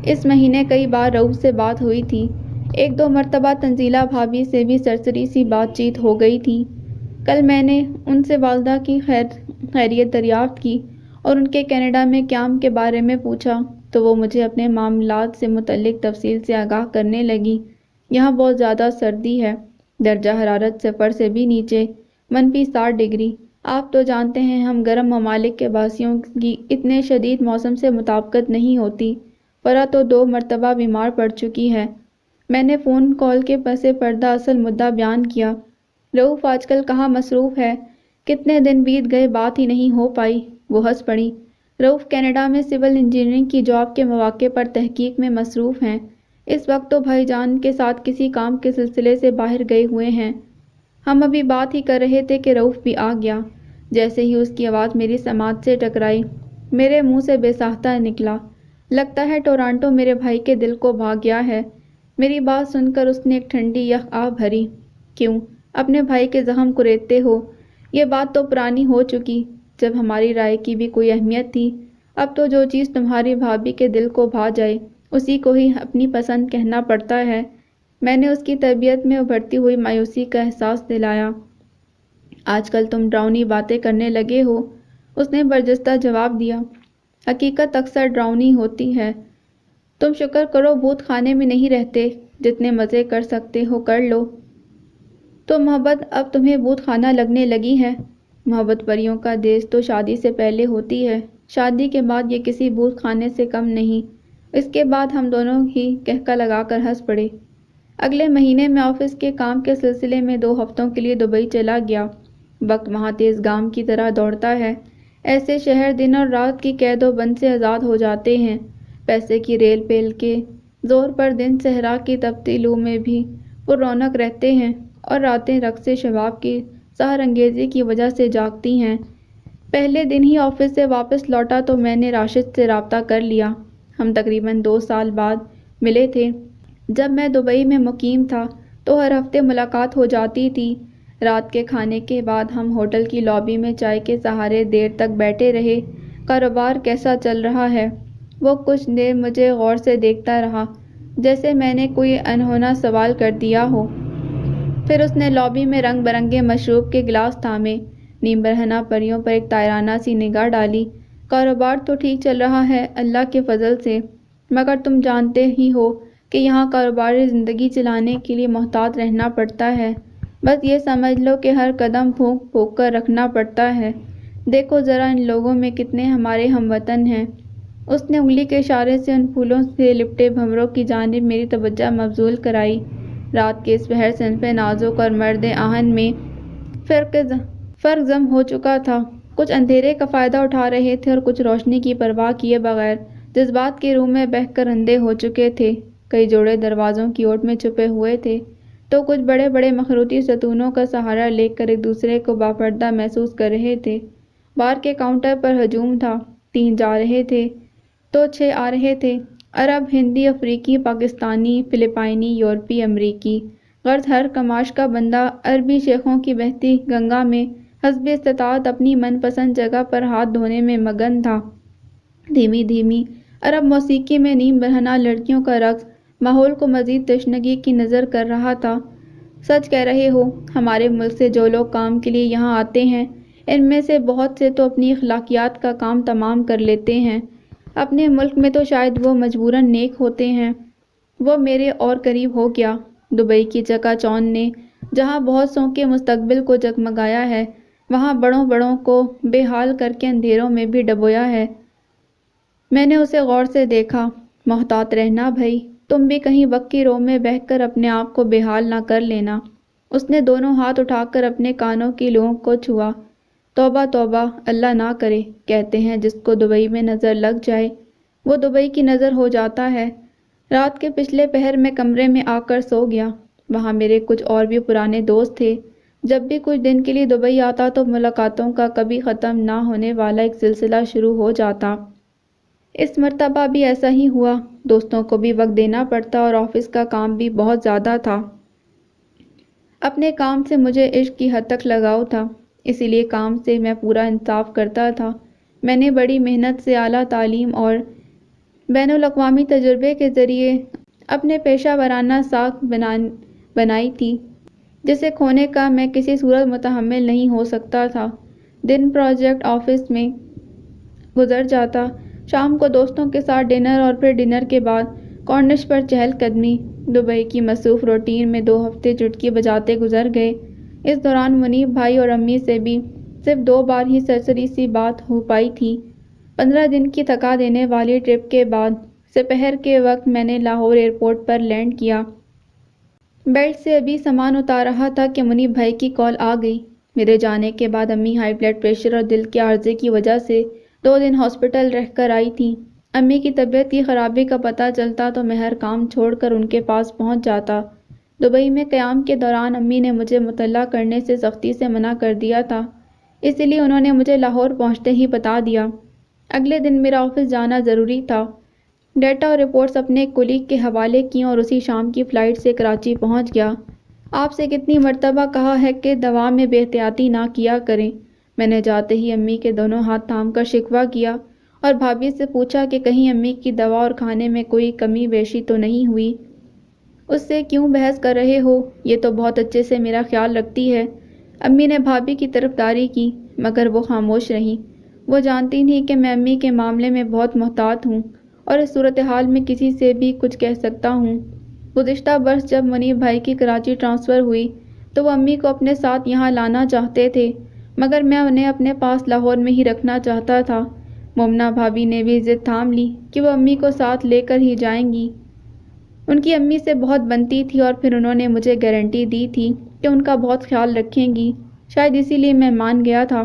اس مہینے کئی بار رؤوف سے بات ہوئی تھی۔ ایک دو مرتبہ تنزیلہ بھابھی سے بھی سرسری سی بات چیت ہو گئی تھی۔ کل میں نے ان سے والدہ کی خیریت دریافت کی اور ان کے کینیڈا میں قیام کے بارے میں پوچھا تو وہ مجھے اپنے معاملات سے متعلق تفصیل سے آگاہ کرنے لگی۔ یہاں بہت زیادہ سردی ہے، درجہ حرارت صفر سے بھی نیچے، -60 ڈگری۔ آپ تو جانتے ہیں ہم گرم ممالک کے باسیوں کی اتنے شدید موسم سے مطابقت نہیں ہوتی۔ فرح تو 2 مرتبہ بیمار پڑ چکی ہے۔ میں نے فون کال کے پس پردہ اصل مدعا بیان کیا۔ رؤوف آج کل کہاں مصروف ہے، کتنے دن بیت گئے بات ہی نہیں ہو پائی۔ وہ ہنس پڑی۔ رؤوف کینیڈا میں سول انجینئرنگ کی جاب کے مواقع پر تحقیق میں مصروف ہیں۔ اس وقت تو بھائی جان کے ساتھ کسی کام کے سلسلے سے باہر گئے ہوئے ہیں۔ ہم ابھی بات ہی کر رہے تھے کہ رؤوف بھی آ گیا۔ جیسے ہی اس کی آواز میری سماعت سے ٹکرائی، میرے منہ سے بے ساختہ نکلا، لگتا ہے ٹورانٹو میرے بھائی کے دل کو بھا گیا ہے۔ میری بات سن کر اس نے ایک ٹھنڈی یخ آہ بھری۔ کیوں اپنے بھائی کے زخم کریدتے ہو؟ یہ بات تو پرانی ہو چکی، جب ہماری رائے کی بھی کوئی اہمیت تھی۔ اب تو جو چیز تمہاری بھابھی کے دل کو بھا جائے اسی کو ہی اپنی پسند کہنا پڑتا ہے۔ میں نے اس کی طبیعت میں ابھرتی ہوئی مایوسی کا احساس دلایا۔ آج کل تم ڈراؤنی باتیں کرنے لگے ہو، اس نے برجستہ جواب دیا۔ حقیقت اکثر ڈراؤنی ہوتی ہے۔ تم شکر کرو بھوت خانے میں نہیں رہتے، جتنے مزے کر سکتے ہو کر لو۔ تو محبت اب تمہیں بھوت خانہ لگنے لگی ہے؟ محبت پریوں کا دیس تو شادی سے پہلے ہوتی ہے، شادی کے بعد یہ کسی بھوت خانے سے کم نہیں۔ اس کے بعد ہم دونوں ہی کہکا لگا کر ہنس پڑے۔ اگلے مہینے میں آفس کے کام کے سلسلے میں 2 ہفتوں کے لیے دبئی چلا گیا۔ وقت وہاں تیز گام کی طرح دوڑتا ہے۔ ایسے شہر دن اور رات کی قید و بند سے آزاد ہو جاتے ہیں۔ پیسے کی ریل پیل کے زور پر دن صحرا کی تپتی لو میں بھی پر رونق رہتے ہیں اور راتیں رقص شباب کی سحر انگیزی کی وجہ سے جاگتی ہیں۔ پہلے دن ہی آفس سے واپس لوٹا تو میں نے راشد سے رابطہ کر لیا۔ ہم تقریباً 2 سال بعد ملے تھے۔ جب میں دبئی میں مقیم تھا تو ہر ہفتے ملاقات ہو جاتی تھی۔ رات کے کھانے کے بعد ہم ہوٹل کی لابی میں چائے کے سہارے دیر تک بیٹھے رہے۔ کاروبار کیسا چل رہا ہے؟ وہ کچھ دیر مجھے غور سے دیکھتا رہا، جیسے میں نے کوئی انہونا سوال کر دیا ہو۔ پھر اس نے لابی میں رنگ برنگے مشروب کے گلاس تھامے، نیم برہنہ پریوں پر ایک طائرانہ سی نگاہ ڈالی۔ کاروبار تو ٹھیک چل رہا ہے اللہ کے فضل سے، مگر تم جانتے ہی ہو کہ یہاں کاروباری زندگی چلانے کے لیے محتاط رہنا پڑتا ہے۔ بس یہ سمجھ لو کہ ہر قدم پھونک پھونک کر رکھنا پڑتا ہے۔ دیکھو ذرا ان لوگوں میں کتنے ہمارے ہم وطن ہیں۔ اس نے انگلی کے اشارے سے ان پھولوں سے لپٹے بھنوروں کی جانب میری توجہ مبذول کرائی۔ رات کے اس پہر صنف نازک اور مرد آہن میں فرق ضم ہو چکا تھا۔ کچھ اندھیرے کا فائدہ اٹھا رہے تھے اور کچھ روشنی کی پرواہ کیے بغیر جذبات کے روح میں بہہ کر اندھے ہو چکے تھے۔ کئی جوڑے دروازوں کی اوٹ میں چھپے ہوئے تھے تو کچھ بڑے بڑے مخروطی ستونوں کا سہارا لے کر ایک دوسرے کو باپردہ محسوس کر رہے تھے۔ بار کے کاؤنٹر پر ہجوم تھا۔ 3 جا رہے تھے تو 6 آ رہے تھے۔ عرب، ہندی، افریقی، پاکستانی، فلپائنی، یورپی، امریکی، غرض ہر کماش کا بندہ عربی شیخوں کی بہتی گنگا میں حسب استطاعت اپنی من پسند جگہ پر ہاتھ دھونے میں مگن تھا۔ دھیمی دھیمی عرب موسیقی میں نیم برہنہ لڑکیوں کا رقص ماحول کو مزید تشنگی کی نظر کر رہا تھا۔ سچ کہہ رہے ہو، ہمارے ملک سے جو لوگ کام کے لیے یہاں آتے ہیں، ان میں سے بہت سے تو اپنی اخلاقیات کا کام تمام کر لیتے ہیں۔ اپنے ملک میں تو شاید وہ مجبوراً نیک ہوتے ہیں۔ وہ میرے اور قریب ہو گیا۔ دبئی کی چکا چوند نے جہاں بہت سوں کے مستقبل کو جگمگایا ہے، وہاں بڑوں بڑوں کو بے حال کر کے اندھیروں میں بھی ڈبویا ہے۔ میں نے اسے غور سے دیکھا۔ محتاط رہنا بھئی، تم بھی کہیں وقت کی رو میں بہہ کر اپنے آپ کو بے حال نہ کر لینا۔ اس نے دونوں ہاتھ اٹھا کر اپنے کانوں کی لوؤں کو چھوا۔ توبہ توبہ، اللہ نہ کرے۔ کہتے ہیں جس کو دبئی میں نظر لگ جائے وہ دبئی کی نظر ہو جاتا ہے۔ رات کے پچھلے پہر میں کمرے میں آ کر سو گیا۔ وہاں میرے کچھ اور بھی پرانے دوست تھے۔ جب بھی کچھ دن کے لیے دبئی آتا تو ملاقاتوں کا کبھی ختم نہ ہونے والا ایک سلسلہ شروع ہو جاتا۔ اس مرتبہ بھی ایسا ہی ہوا۔ دوستوں کو بھی وقت دینا پڑتا اور آفس کا کام بھی بہت زیادہ تھا۔ اپنے کام سے مجھے عشق کی حد تک لگاؤ تھا، اسی لیے کام سے میں پورا انصاف کرتا تھا۔ میں نے بڑی محنت سے اعلیٰ تعلیم اور بین الاقوامی تجربے کے ذریعے اپنے پیشہ ورانہ ساکھ بنائی تھی، جسے کھونے کا میں کسی صورت متحمل نہیں ہو سکتا تھا۔ دن پروجیکٹ آفس میں گزر جاتا، شام کو دوستوں کے ساتھ ڈنر اور پھر ڈنر کے بعد کارنش پر چہل قدمی۔ دبئی کی مصروف روٹین میں 2 ہفتے چٹکی بجاتے گزر گئے۔ اس دوران منیب بھائی اور امی سے بھی صرف 2 بار ہی سرسری سی بات ہو پائی تھی۔ 15 دن کی تھکا دینے والی ٹرپ کے بعد سپہر کے وقت میں نے لاہور ایئرپورٹ پر لینڈ کیا۔ بیلٹ سے ابھی سامان اتار رہا تھا کہ منیب بھائی کی کال آ گئی۔ میرے جانے کے بعد امی ہائی بلڈ پریشر اور دل کے عارضے کی وجہ سے 2 دن ہاسپٹل رہ کر آئی تھیں۔ امی کی طبیعت کی خرابی کا پتہ چلتا تو میں ہر کام چھوڑ کر ان کے پاس پہنچ جاتا۔ دبئی میں قیام کے دوران امی نے مجھے مطلع کرنے سے سختی سے منع کر دیا تھا، اسی لیے انہوں نے مجھے لاہور پہنچتے ہی بتا دیا۔ اگلے دن میرا آفس جانا ضروری تھا۔ ڈیٹا اور رپورٹس اپنے ایک کولیگ کے حوالے کیں اور اسی شام کی فلائٹ سے کراچی پہنچ گیا۔ آپ سے کتنی مرتبہ کہا ہے کہ دوا میں بے احتیاطی نہ کیا کریں۔ میں نے جاتے ہی امی کے دونوں ہاتھ تھام کر شکوہ کیا اور بھابھی سے پوچھا کہ کہیں امی کی دوا اور کھانے میں کوئی کمی بیشی تو نہیں ہوئی۔ اس سے کیوں بحث کر رہے ہو، یہ تو بہت اچھے سے میرا خیال رکھتی ہے۔ امی نے بھابھی کی طرفداری کی، مگر وہ خاموش رہیں۔ وہ جانتی تھیں کہ میں امی کے معاملے میں بہت محتاط ہوں اور اس صورتحال میں کسی سے بھی کچھ کہہ سکتا ہوں۔ گزشتہ برس جب منیب بھائی کی کراچی ٹرانسفر ہوئی تو وہ امی کو اپنے ساتھ یہاں لانا چاہتے تھے، مگر میں انہیں اپنے پاس لاہور میں ہی رکھنا چاہتا تھا۔ مومنہ بھابھی نے بھی ضد تھام لی کہ وہ امی کو ساتھ لے کر ہی جائیں گی۔ ان کی امی سے بہت بنتی تھی اور پھر انہوں نے مجھے گارنٹی دی تھی کہ ان کا بہت خیال رکھیں گی، شاید اسی لیے میں مان گیا تھا۔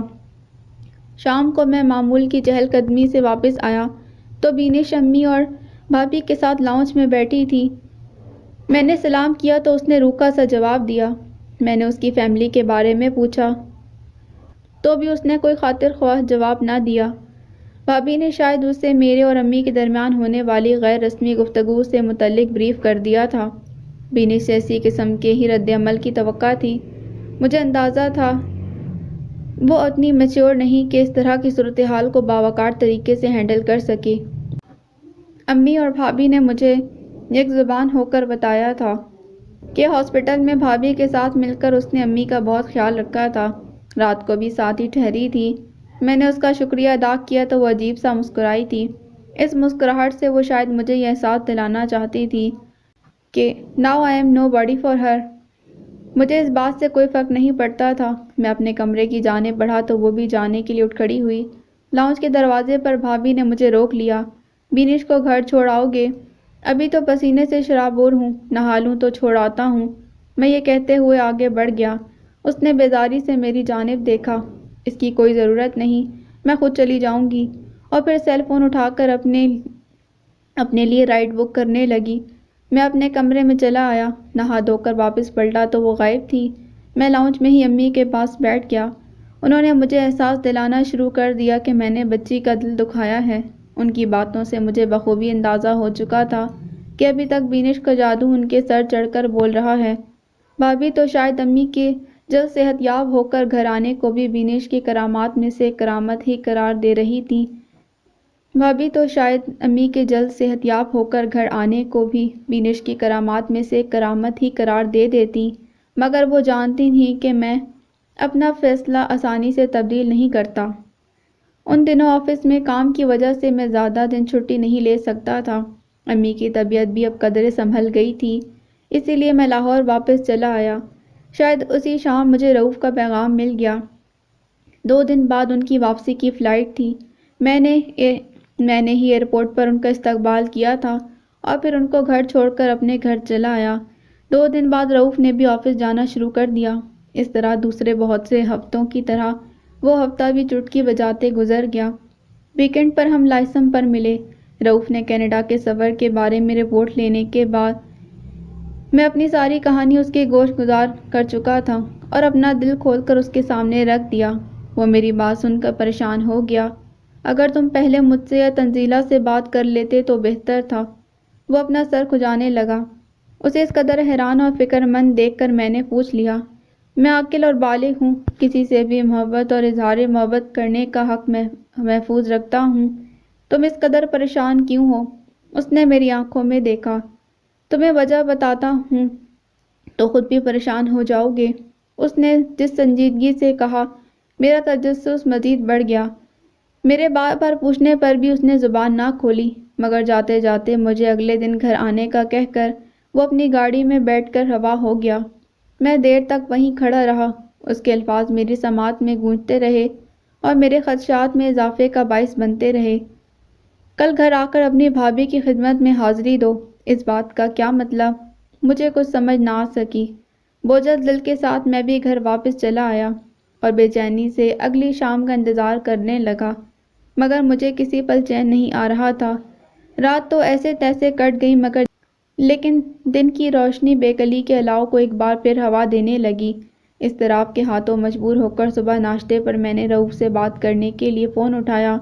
شام کو میں معمول کی چہل قدمی سے واپس آیا تو بینش امی اور بھابھی کے ساتھ لاؤنج میں بیٹھی تھی۔ میں نے سلام کیا تو اس نے روکھا سا جواب دیا، میں نے اس کی فیملی کے بارے میں پوچھا تو بھی اس نے کوئی خاطر خواہ جواب نہ دیا۔ بھابھی نے شاید اسے میرے اور امی کے درمیان ہونے والی غیر رسمی گفتگو سے متعلق بریف کر دیا تھا۔ بینش سے اسی قسم کے ہی رد عمل کی توقع تھی۔ مجھے اندازہ تھا وہ اتنی میچور نہیں کہ اس طرح کی صورتحال کو باوقار طریقے سے ہینڈل کر سکے۔ امی اور بھابھی نے مجھے یک زبان ہو کر بتایا تھا کہ ہاسپٹل میں بھابھی کے ساتھ مل کر اس نے امی کا بہت خیال رکھا تھا۔ رات کو بھی ساتھ ہی ٹھہری تھی۔ میں نے اس کا شکریہ ادا کیا تو وہ عجیب سا مسکرائی تھی۔ اس مسکراہٹ سے وہ شاید مجھے یہ احساس دلانا چاہتی تھی کہ now I am nobody for her۔ مجھے اس بات سے کوئی فرق نہیں پڑتا تھا۔ میں اپنے کمرے کی جانب بڑھا تو وہ بھی جانے کے لیے اٹھ کھڑی ہوئی۔ لاؤنج کے دروازے پر بھابھی نے مجھے روک لیا۔ بینش کو گھر چھوڑ آؤ گے؟ ابھی تو پسینے سے شرابور ہوں، نہا لوں تو چھوڑ آتا ہوں۔ میں یہ کہتے ہوئے آگے بڑھ گیا۔ اس نے بیزاری سے میری جانب دیکھا۔ اس کی کوئی ضرورت نہیں، میں خود چلی جاؤں گی، اور پھر سیل فون اٹھا کر اپنے لیے رائڈ بک کرنے لگی۔ میں اپنے کمرے میں چلا آیا، نہا دھو کر واپس پلٹا تو وہ غائب تھی۔ میں لاؤنج میں ہی امی کے پاس بیٹھ گیا۔ انہوں نے مجھے احساس دلانا شروع کر دیا کہ میں نے بچی کا دل دکھایا ہے۔ ان کی باتوں سے مجھے بخوبی اندازہ ہو چکا تھا کہ ابھی تک بینش کا جادو ان کے سر چڑھ کر بول رہا ہے۔ بھابھی تو شاید امی کے جلد صحت یاب ہو کر گھر آنے کو بھی بینش کی کرامات میں سے کرامت ہی قرار دے رہی تھی۔ بھابھی تو شاید امی کے جلد صحت یاب ہو کر گھر آنے کو بھی بینش کی کرامات میں سے کرامت ہی قرار دے دیتی، مگر وہ جانتی تھیں کہ میں اپنا فیصلہ آسانی سے تبدیل نہیں کرتا۔ ان دنوں آفس میں کام کی وجہ سے میں زیادہ دن چھٹی نہیں لے سکتا تھا۔ امی کی طبیعت بھی اب قدرے سنبھل گئی تھی، اسی لیے میں لاہور واپس چلا آیا۔ شاید اسی شام مجھے رؤوف کا پیغام مل گیا۔ 2 دن بعد ان کی واپسی کی فلائٹ تھی۔ میں نے ہی ایئرپورٹ پر ان کا استقبال کیا تھا اور پھر ان کو گھر چھوڑ کر اپنے گھر چلا آیا۔ 2 دن بعد رؤوف نے بھی آفس جانا شروع کر دیا۔ اس طرح دوسرے بہت سے ہفتوں کی طرح وہ ہفتہ بھی چٹکی بجاتے گزر گیا۔ ویکنڈ پر ہم لائسم پر ملے۔ رؤوف نے کینیڈا کے سفر کے بارے میں رپورٹ لینے کے بعد میں اپنی ساری کہانی اس کے گوش گزار کر چکا تھا اور اپنا دل کھول کر اس کے سامنے رکھ دیا۔ وہ میری بات سن کر پریشان ہو گیا۔ اگر تم پہلے مجھ سے یا تنزیلہ سے بات کر لیتے تو بہتر تھا۔ وہ اپنا سر کھجانے لگا۔ اسے اس قدر حیران اور فکر مند دیکھ کر میں نے پوچھ لیا، میں عاقل اور بالغ ہوں، کسی سے بھی محبت اور اظہار محبت کرنے کا حق محفوظ رکھتا ہوں، تم اس قدر پریشان کیوں ہو؟ اس نے میری آنکھوں میں دیکھا۔ تمہیں وجہ بتاتا ہوں تو خود بھی پریشان ہو جاؤ گے، اس نے جس سنجیدگی سے کہا۔ میرا تجسس مزید بڑھ گیا۔ میرے بار بار پوچھنے پر بھی اس نے زبان نہ کھولی، مگر جاتے جاتے مجھے اگلے دن گھر آنے کا کہہ کر وہ اپنی گاڑی میں بیٹھ کر روا ہو گیا۔ میں دیر تک وہیں کھڑا رہا۔ اس کے الفاظ میری سماعت میں گونجتے رہے اور میرے خدشات میں اضافے کا باعث بنتے رہے۔ کل گھر آ کر اپنی بھابھی کی خدمت میں حاضری دو، اس بات کا کیا مطلب؟ مجھے کچھ سمجھ نہ آ سکی۔ بوجھل دل کے ساتھ میں بھی گھر واپس چلا آیا اور بے چینی سے اگلی شام کا انتظار کرنے لگا، مگر مجھے کسی پل چین نہیں آ رہا تھا۔ رات تو ایسے تیسے کٹ گئی لیکن دن کی روشنی بے کلی کے الاؤ کو ایک بار پھر ہوا دینے لگی۔ اضطراب کے ہاتھوں مجبور ہو کر صبح ناشتے پر میں نے رؤوف سے بات کرنے کے لیے فون اٹھایا،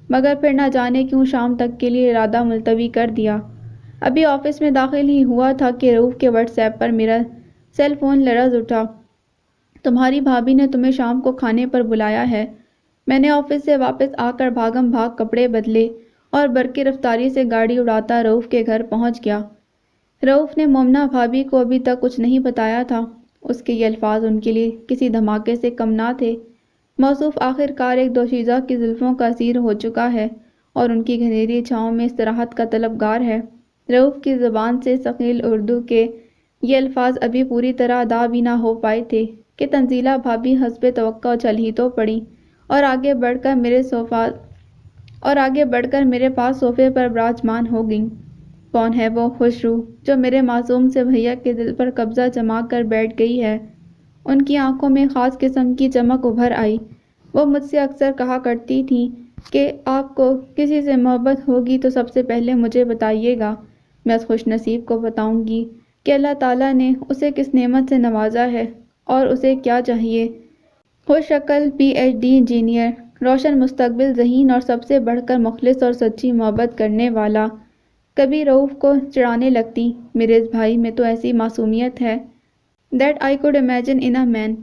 مگر پھر نہ جانے کیوں شام تک کے لیے ارادہ ملتوی کر دیا۔ ابھی آفس میں داخل ہی ہوا تھا کہ رؤوف کے واٹس ایپ پر میرا سیل فون لرز اٹھا۔ تمہاری بھابھی نے تمہیں شام کو کھانے پر بلایا ہے۔ میں نے آفس سے واپس آ کر بھاگم بھاگ کپڑے بدلے اور برقی رفتاری سے گاڑی اڑاتا رؤوف کے گھر پہنچ گیا۔ رؤوف نے مومنہ بھابھی کو ابھی تک کچھ نہیں بتایا تھا۔ اس کے یہ الفاظ ان کے لیے کسی دھماکے سے کم نہ تھے۔ موصوف آخر کار ایک دوشیزہ کی زلفوں کا اسیر ہو چکا ہے اور ان کی گھنیری چھاؤں میں استراحت کا طلبگار ہے۔ رؤوف کی زبان سے ثقیل اردو کے یہ الفاظ ابھی پوری طرح ادا بھی نہ ہو پائے تھے کہ تنزیلہ بھابھی حسب توقع چل ہی تو پڑی اور آگے بڑھ کر میرے پاس صوفے پر براجمان ہو گئیں۔ کون ہے وہ خوش روح جو میرے معصوم سے بھیا کے دل پر قبضہ جما کر بیٹھ گئی ہے؟ ان کی آنکھوں میں خاص قسم کی چمک ابھر آئی۔ وہ مجھ سے اکثر کہا کرتی تھیں کہ آپ کو کسی سے محبت ہوگی تو سب سے پہلے مجھے بتائیے گا، میں اس خوش نصیب کو بتاؤں گی کہ اللہ تعالیٰ نے اسے کس نعمت سے نوازا ہے اور اسے کیا چاہیے؟ خوش شکل پی ایچ ڈی انجینئر، روشن مستقبل، ذہین اور سب سے بڑھ کر مخلص اور سچی محبت کرنے والا۔ کبھی رؤوف کو چڑھانے لگتی، میرے اس بھائی میں تو ایسی معصومیت ہے that I could imagine in a man۔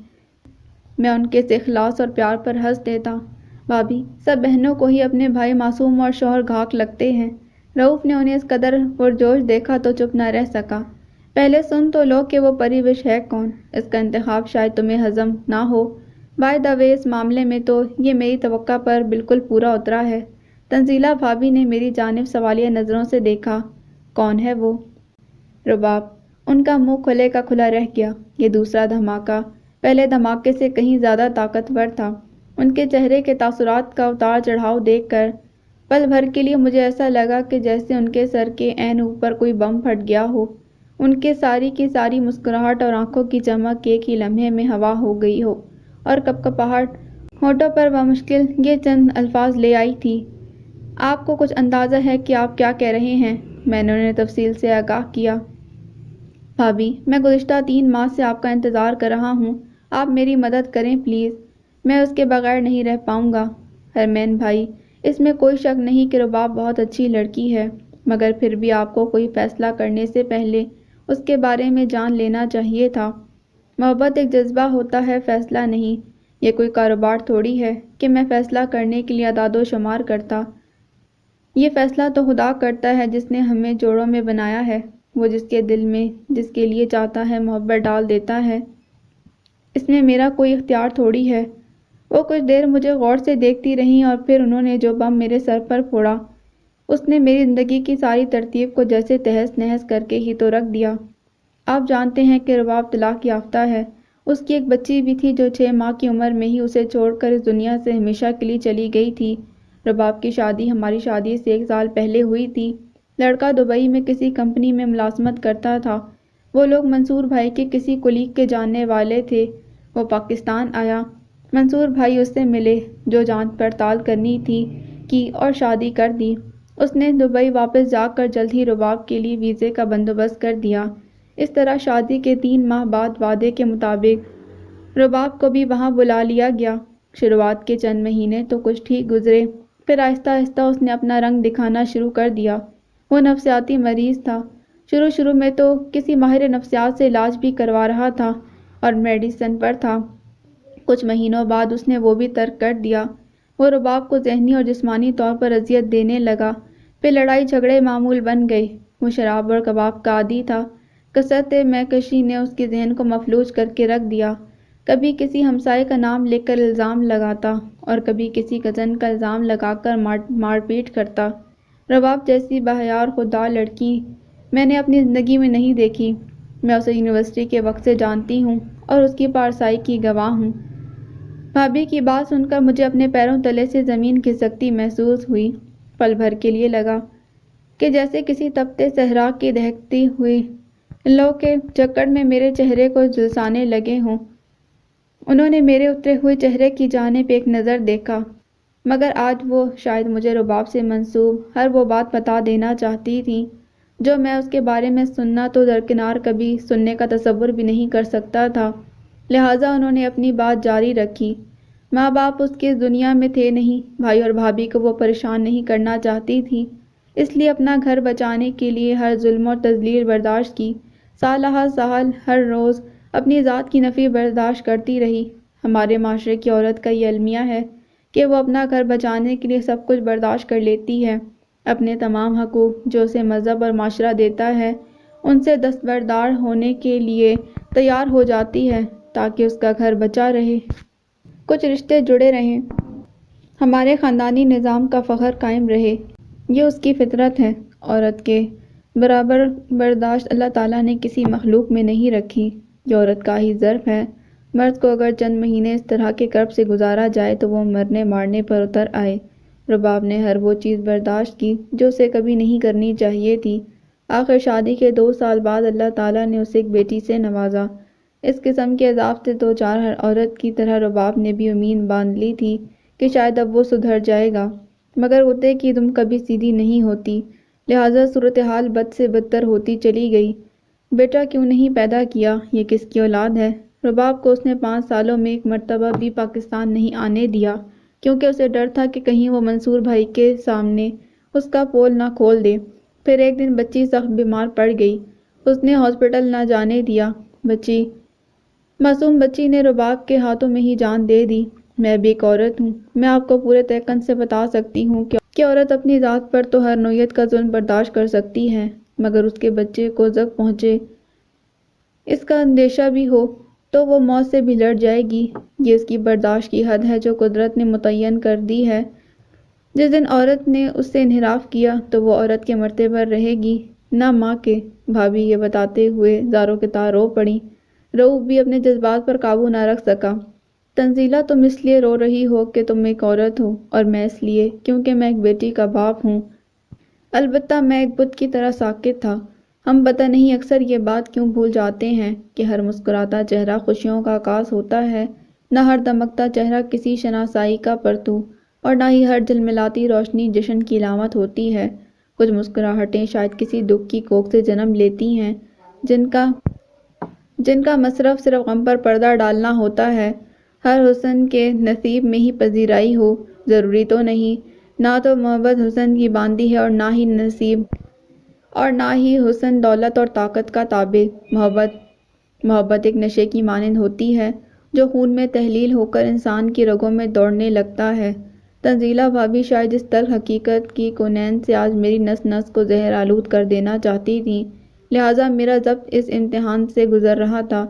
میں ان کے اس اخلاص اور پیار پر ہنس دیتا۔ بھابھی، سب بہنوں کو ہی اپنے بھائی معصوم اور شوہر گھاک لگتے ہیں۔ رؤوف نے انہیں اس قدر پرجوش دیکھا تو چپ نہ رہ سکا۔ پہلے سن تو لو کہ وہ پریوش ہے کون، اس کا انتخاب شاید تمہیں ہضم نہ ہو۔ بائی دا وے، اس معاملے میں تو یہ میری توقع پر بالکل پورا اترا ہے۔ تنزیلہ بھابھی نے میری جانب سوالیہ نظروں سے دیکھا۔ کون ہے وہ؟ رباب۔ ان کا منہ کھلے کا کھلا رہ گیا۔ یہ دوسرا دھماکہ پہلے دھماکے سے کہیں زیادہ طاقتور تھا۔ ان کے چہرے کے تاثرات کا اتار چڑھاؤ دیکھ کر پل بھر کے لیے مجھے ایسا لگا کہ جیسے ان کے سر کے عین اوپر کوئی بم پھٹ گیا ہو۔ ان کے ساری کی ساری مسکراہٹ اور آنکھوں کی چمک ایک ہی لمحے میں ہوا ہو گئی ہو، اور کپکپاہٹ ہونٹوں پر بمشکل یہ چند الفاظ لے آئی تھی۔ آپ کو کچھ اندازہ ہے کہ آپ کیا کہہ رہے ہیں؟ میں نے انہیں تفصیل سے آگاہ کیا۔ بھابھی، میں گزشتہ 3 ماہ سے آپ کا انتظار کر رہا ہوں۔ آپ میری مدد کریں پلیز، میں اس کے بغیر نہیں رہ پاؤں گا۔ حرمین بھائی، اس میں کوئی شک نہیں کہ رباب بہت اچھی لڑکی ہے، مگر پھر بھی آپ کو کوئی فیصلہ کرنے سے پہلے اس کے بارے میں جان لینا چاہیے تھا۔ محبت ایک جذبہ ہوتا ہے، فیصلہ نہیں۔ یہ کوئی کاروبار تھوڑی ہے کہ میں فیصلہ کرنے کے لیے اعداد و شمار کرتا۔ یہ فیصلہ تو خدا کرتا ہے جس نے ہمیں جوڑوں میں بنایا ہے۔ وہ جس کے دل میں جس کے لیے چاہتا ہے محبت ڈال دیتا ہے۔ اس میں میرا کوئی اختیار تھوڑی ہے۔ وہ کچھ دیر مجھے غور سے دیکھتی رہیں اور پھر انہوں نے جو بم میرے سر پر پھوڑا، اس نے میری زندگی کی ساری ترتیب کو جیسے تہس نہس کر کے ہی تو رکھ دیا۔ آپ جانتے ہیں کہ رباب طلاق یافتہ ہے۔ اس کی ایک بچی بھی تھی جو 6 ماہ کی عمر میں ہی اسے چھوڑ کر اس دنیا سے ہمیشہ کے لیے چلی گئی تھی۔ رباب کی شادی ہماری شادی سے 1 سال پہلے ہوئی تھی۔ لڑکا دبئی میں کسی کمپنی میں ملازمت کرتا تھا۔ وہ لوگ منصور بھائی کے کسی کولیگ کے جاننے والے تھے۔ وہ پاکستان آیا، منصور بھائی اس سے ملے، جو جانچ پڑتال کرنی تھی کی اور شادی کر دی۔ اس نے دبئی واپس جا کر جلد ہی رباب کے لیے ویزے کا بندوبست کر دیا۔ اس طرح شادی کے 3 ماہ بعد وعدے کے مطابق رباب کو بھی وہاں بلا لیا گیا۔ شروعات کے چند مہینے تو کچھ ٹھیک گزرے، پھر آہستہ آہستہ اس نے اپنا رنگ دکھانا شروع کر دیا۔ وہ نفسیاتی مریض تھا۔ شروع میں تو کسی ماہر نفسیات سے علاج بھی کروا رہا تھا اور میڈیسن پر تھا۔ کچھ مہینوں بعد اس نے وہ بھی ترک کر دیا۔ وہ رباب کو ذہنی اور جسمانی طور پر اذیت دینے لگا۔ پھر لڑائی جھگڑے معمول بن گئے۔ وہ شراب اور کباب کا عادی تھا۔ کثرت معکشی نے اس کے ذہن کو مفلوج کر کے رکھ دیا۔ کبھی کسی ہمسائے کا نام لے کر الزام لگاتا اور کبھی کسی کزن کا الزام لگا کر مار پیٹ کرتا۔ رباب جیسی باحیا اور خوددار لڑکی میں نے اپنی زندگی میں نہیں دیکھی۔ میں اسے یونیورسٹی کے وقت سے جانتی ہوں اور اس کی پارسائی کی گواہ ہوں۔ بھابھی کی بات سن کر مجھے اپنے پیروں تلے سے زمین کھسکتی محسوس ہوئی۔ پل بھر کے لیے لگا کہ جیسے کسی تپتے صحرا کی دہکتی ہوئی لو کے جکڑ میں میرے چہرے کو جھلسانے لگے ہوں۔ انہوں نے میرے اترے ہوئے چہرے کی جانب ایک نظر دیکھا، مگر آج وہ شاید مجھے رباب سے منسوب ہر وہ بات بتا دینا چاہتی تھیں جو میں اس کے بارے میں سننا تو درکنار کبھی سننے کا تصور بھی نہیں کر سکتا تھا۔ لہٰذا انہوں نے اپنی بات جاری رکھی۔ ماں باپ اس کی اس دنیا میں تھے نہیں، بھائی اور بھابھی کو وہ پریشان نہیں کرنا چاہتی تھی، اس لیے اپنا گھر بچانے کے لیے ہر ظلم اور تذلیل برداشت کی۔ سالہ سال ہر روز اپنی ذات کی نفی برداشت کرتی رہی۔ ہمارے معاشرے کی عورت کا یہ المیہ ہے کہ وہ اپنا گھر بچانے کے لیے سب کچھ برداشت کر لیتی ہے، اپنے تمام حقوق جو اسے مذہب اور معاشرہ دیتا ہے ان سے دستبردار ہونے کے لیے تیار ہو جاتی ہے تاکہ اس کا گھر بچا رہے، کچھ رشتے جڑے رہیں، ہمارے خاندانی نظام کا فخر قائم رہے۔ یہ اس کی فطرت ہے۔ عورت کے برابر برداشت اللہ تعالیٰ نے کسی مخلوق میں نہیں رکھی۔ یہ عورت کا ہی ظرف ہے۔ مرد کو اگر چند مہینے اس طرح کے کرب سے گزارا جائے تو وہ مرنے مارنے پر اتر آئے۔ رباب نے ہر وہ چیز برداشت کی جو اسے کبھی نہیں کرنی چاہیے تھی۔ آخر شادی کے 2 سال بعد اللہ تعالیٰ نے اسے ایک بیٹی سے نوازا۔ اس قسم کے عذاب سے تو چار ہر عورت کی طرح رباب نے بھی امید باندھ لی تھی کہ شاید اب وہ سدھر جائے گا، مگر غدے کی دم کبھی سیدھی نہیں ہوتی، لہٰذا صورتحال بد سے بدتر ہوتی چلی گئی۔ بیٹا کیوں نہیں پیدا کیا؟ یہ کس کی اولاد ہے؟ رباب کو اس نے 5 سالوں میں ایک مرتبہ بھی پاکستان نہیں آنے دیا، کیونکہ اسے ڈر تھا کہ کہیں وہ منصور بھائی کے سامنے اس کا پول نہ کھول دے۔ پھر ایک دن بچی سخت بیمار پڑ گئی، اس نے ہاسپٹل نہ جانے دیا۔ معصوم بچی نے رباب کے ہاتھوں میں ہی جان دے دی۔ میں بھی ایک عورت ہوں، میں آپ کو پورے تیقن سے بتا سکتی ہوں کہ عورت اپنی ذات پر تو ہر نوعیت کا ظلم برداشت کر سکتی ہے، مگر اس کے بچے کو زخم پہنچے اس کا اندیشہ بھی ہو تو وہ موت سے بھی لڑ جائے گی۔ یہ اس کی برداشت کی حد ہے جو قدرت نے متعین کر دی ہے۔ جس دن عورت نے اس سے انحراف کیا تو وہ عورت کے مرتبے پر رہے گی، نہ ماں کے۔ بھابھی یہ بتاتے ہوئے زاروں کے تار رو پڑی۔ رؤوف بھی اپنے جذبات پر قابو نہ رکھ سکا۔ تنزیلہ، تم اس لیے رو رہی ہو کہ تم ایک عورت ہو، اور میں اس لیے کیونکہ میں ایک بیٹی کا باپ ہوں۔ البتہ میں ایک بت کی طرح ساکت تھا۔ ہم پتہ نہیں اکثر یہ بات کیوں بھول جاتے ہیں کہ ہر مسکراتا چہرہ خوشیوں کا عکاس ہوتا ہے، نہ ہر دمکتا چہرہ کسی شناسائی کا پرتو، اور نہ ہی ہر جھلملاتی روشنی جشن کی علامت ہوتی ہے۔ کچھ مسکراہٹیں شاید کسی دکھ کی کوکھ سے جنم لیتی ہیں، جن کا مصرف صرف غم پر پردہ ڈالنا ہوتا ہے۔ ہر حسن کے نصیب میں ہی پذیرائی ہو، ضروری تو نہیں۔ نہ تو محبت حسن کی باندھی ہے اور نہ ہی حسن دولت اور طاقت کا تابع۔ محبت ایک نشے کی مانند ہوتی ہے جو خون میں تحلیل ہو کر انسان کی رگوں میں دوڑنے لگتا ہے۔ تنزیلہ بھابھی شاید اس تلخ حقیقت کی کونین سے آج میری نس نس کو زہر آلود کر دینا چاہتی تھیں، لہٰذا میرا ضبط اس امتحان سے گزر رہا تھا۔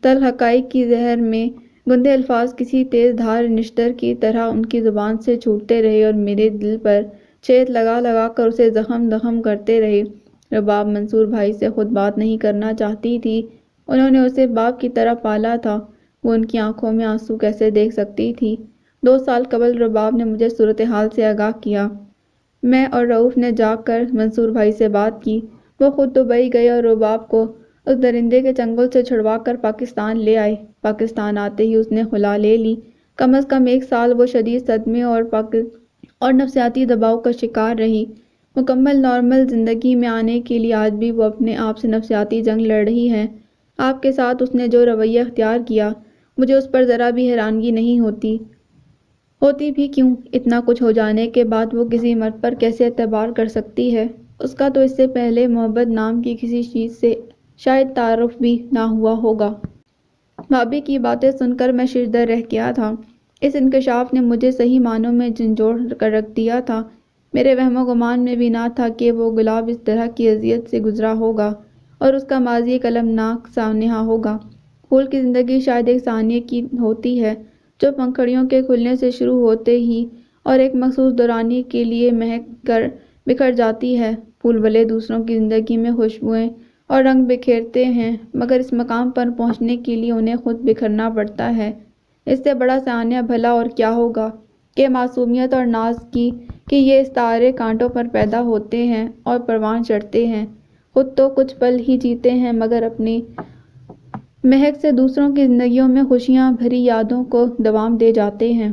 تلخ حقائق کی زہر میں گندے الفاظ کسی تیز دھار نشتر کی طرح ان کی زبان سے چھوٹتے رہے اور میرے دل پر چھید لگا لگا کر اسے زخم زخم کرتے رہے۔ رباب منصور بھائی سے خود بات نہیں کرنا چاہتی تھی، انہوں نے اسے باپ کی طرح پالا تھا، وہ ان کی آنکھوں میں آنسو کیسے دیکھ سکتی تھی؟ 2 سال قبل رباب نے مجھے صورتحال سے آگاہ کیا۔ میں اور رؤوف نے جا کر منصور بھائی سے بات کی۔ وہ خود دبئی گئے اور رباب کو اس درندے کے چنگل سے چھڑوا کر پاکستان لے آئے۔ پاکستان آتے ہی اس نے خلا لے لی۔ کم از کم 1 سال وہ شدید صدمے اور نفسیاتی دباؤ کا شکار رہی۔ مکمل نارمل زندگی میں آنے کے لیے آج بھی وہ اپنے آپ سے نفسیاتی جنگ لڑ رہی ہے۔ آپ کے ساتھ اس نے جو رویہ اختیار کیا، مجھے اس پر ذرا بھی حیرانگی نہیں ہوتی بھی کیوں؟ اتنا کچھ ہو جانے کے بعد وہ کسی مرد پر کیسے اعتبار کر سکتی ہے؟ اس کا تو اس سے پہلے محبت نام کی کسی چیز سے شاید تعارف بھی نہ ہوا ہوگا۔ بھابھی کی باتیں سن کر میں ششدر رہ گیا تھا۔ اس انکشاف نے مجھے صحیح معنوں میں جھنجھوڑ کر رکھ دیا تھا۔ میرے وہم و گمان میں بھی نہ تھا کہ وہ گلاب اس طرح کی اذیت سے گزرا ہوگا اور اس کا ماضی ایک المناک سانحہ ہوگا۔ پھول کی زندگی شاید ایک سانحے کی ہوتی ہے جو پنکھڑیوں کے کھلنے سے شروع ہوتے ہی اور ایک مخصوص دورانی کے لیے مہک کر بکھر جاتی ہے۔ پھول بھلے دوسروں کی زندگی میں خوشبوئیں اور رنگ بکھیرتے ہیں، مگر اس مقام پر پہنچنے کے لیے انہیں خود بکھرنا پڑتا ہے۔ اس سے بڑا سانحہ بھلا اور کیا ہوگا کہ معصومیت اور ناز کی کہ یہ استعارے کانٹوں پر پیدا ہوتے ہیں اور پروان چڑھتے ہیں، خود تو کچھ پل ہی جیتے ہیں مگر اپنی مہک سے دوسروں کی زندگیوں میں خوشیاں بھری یادوں کو دوام دے جاتے ہیں۔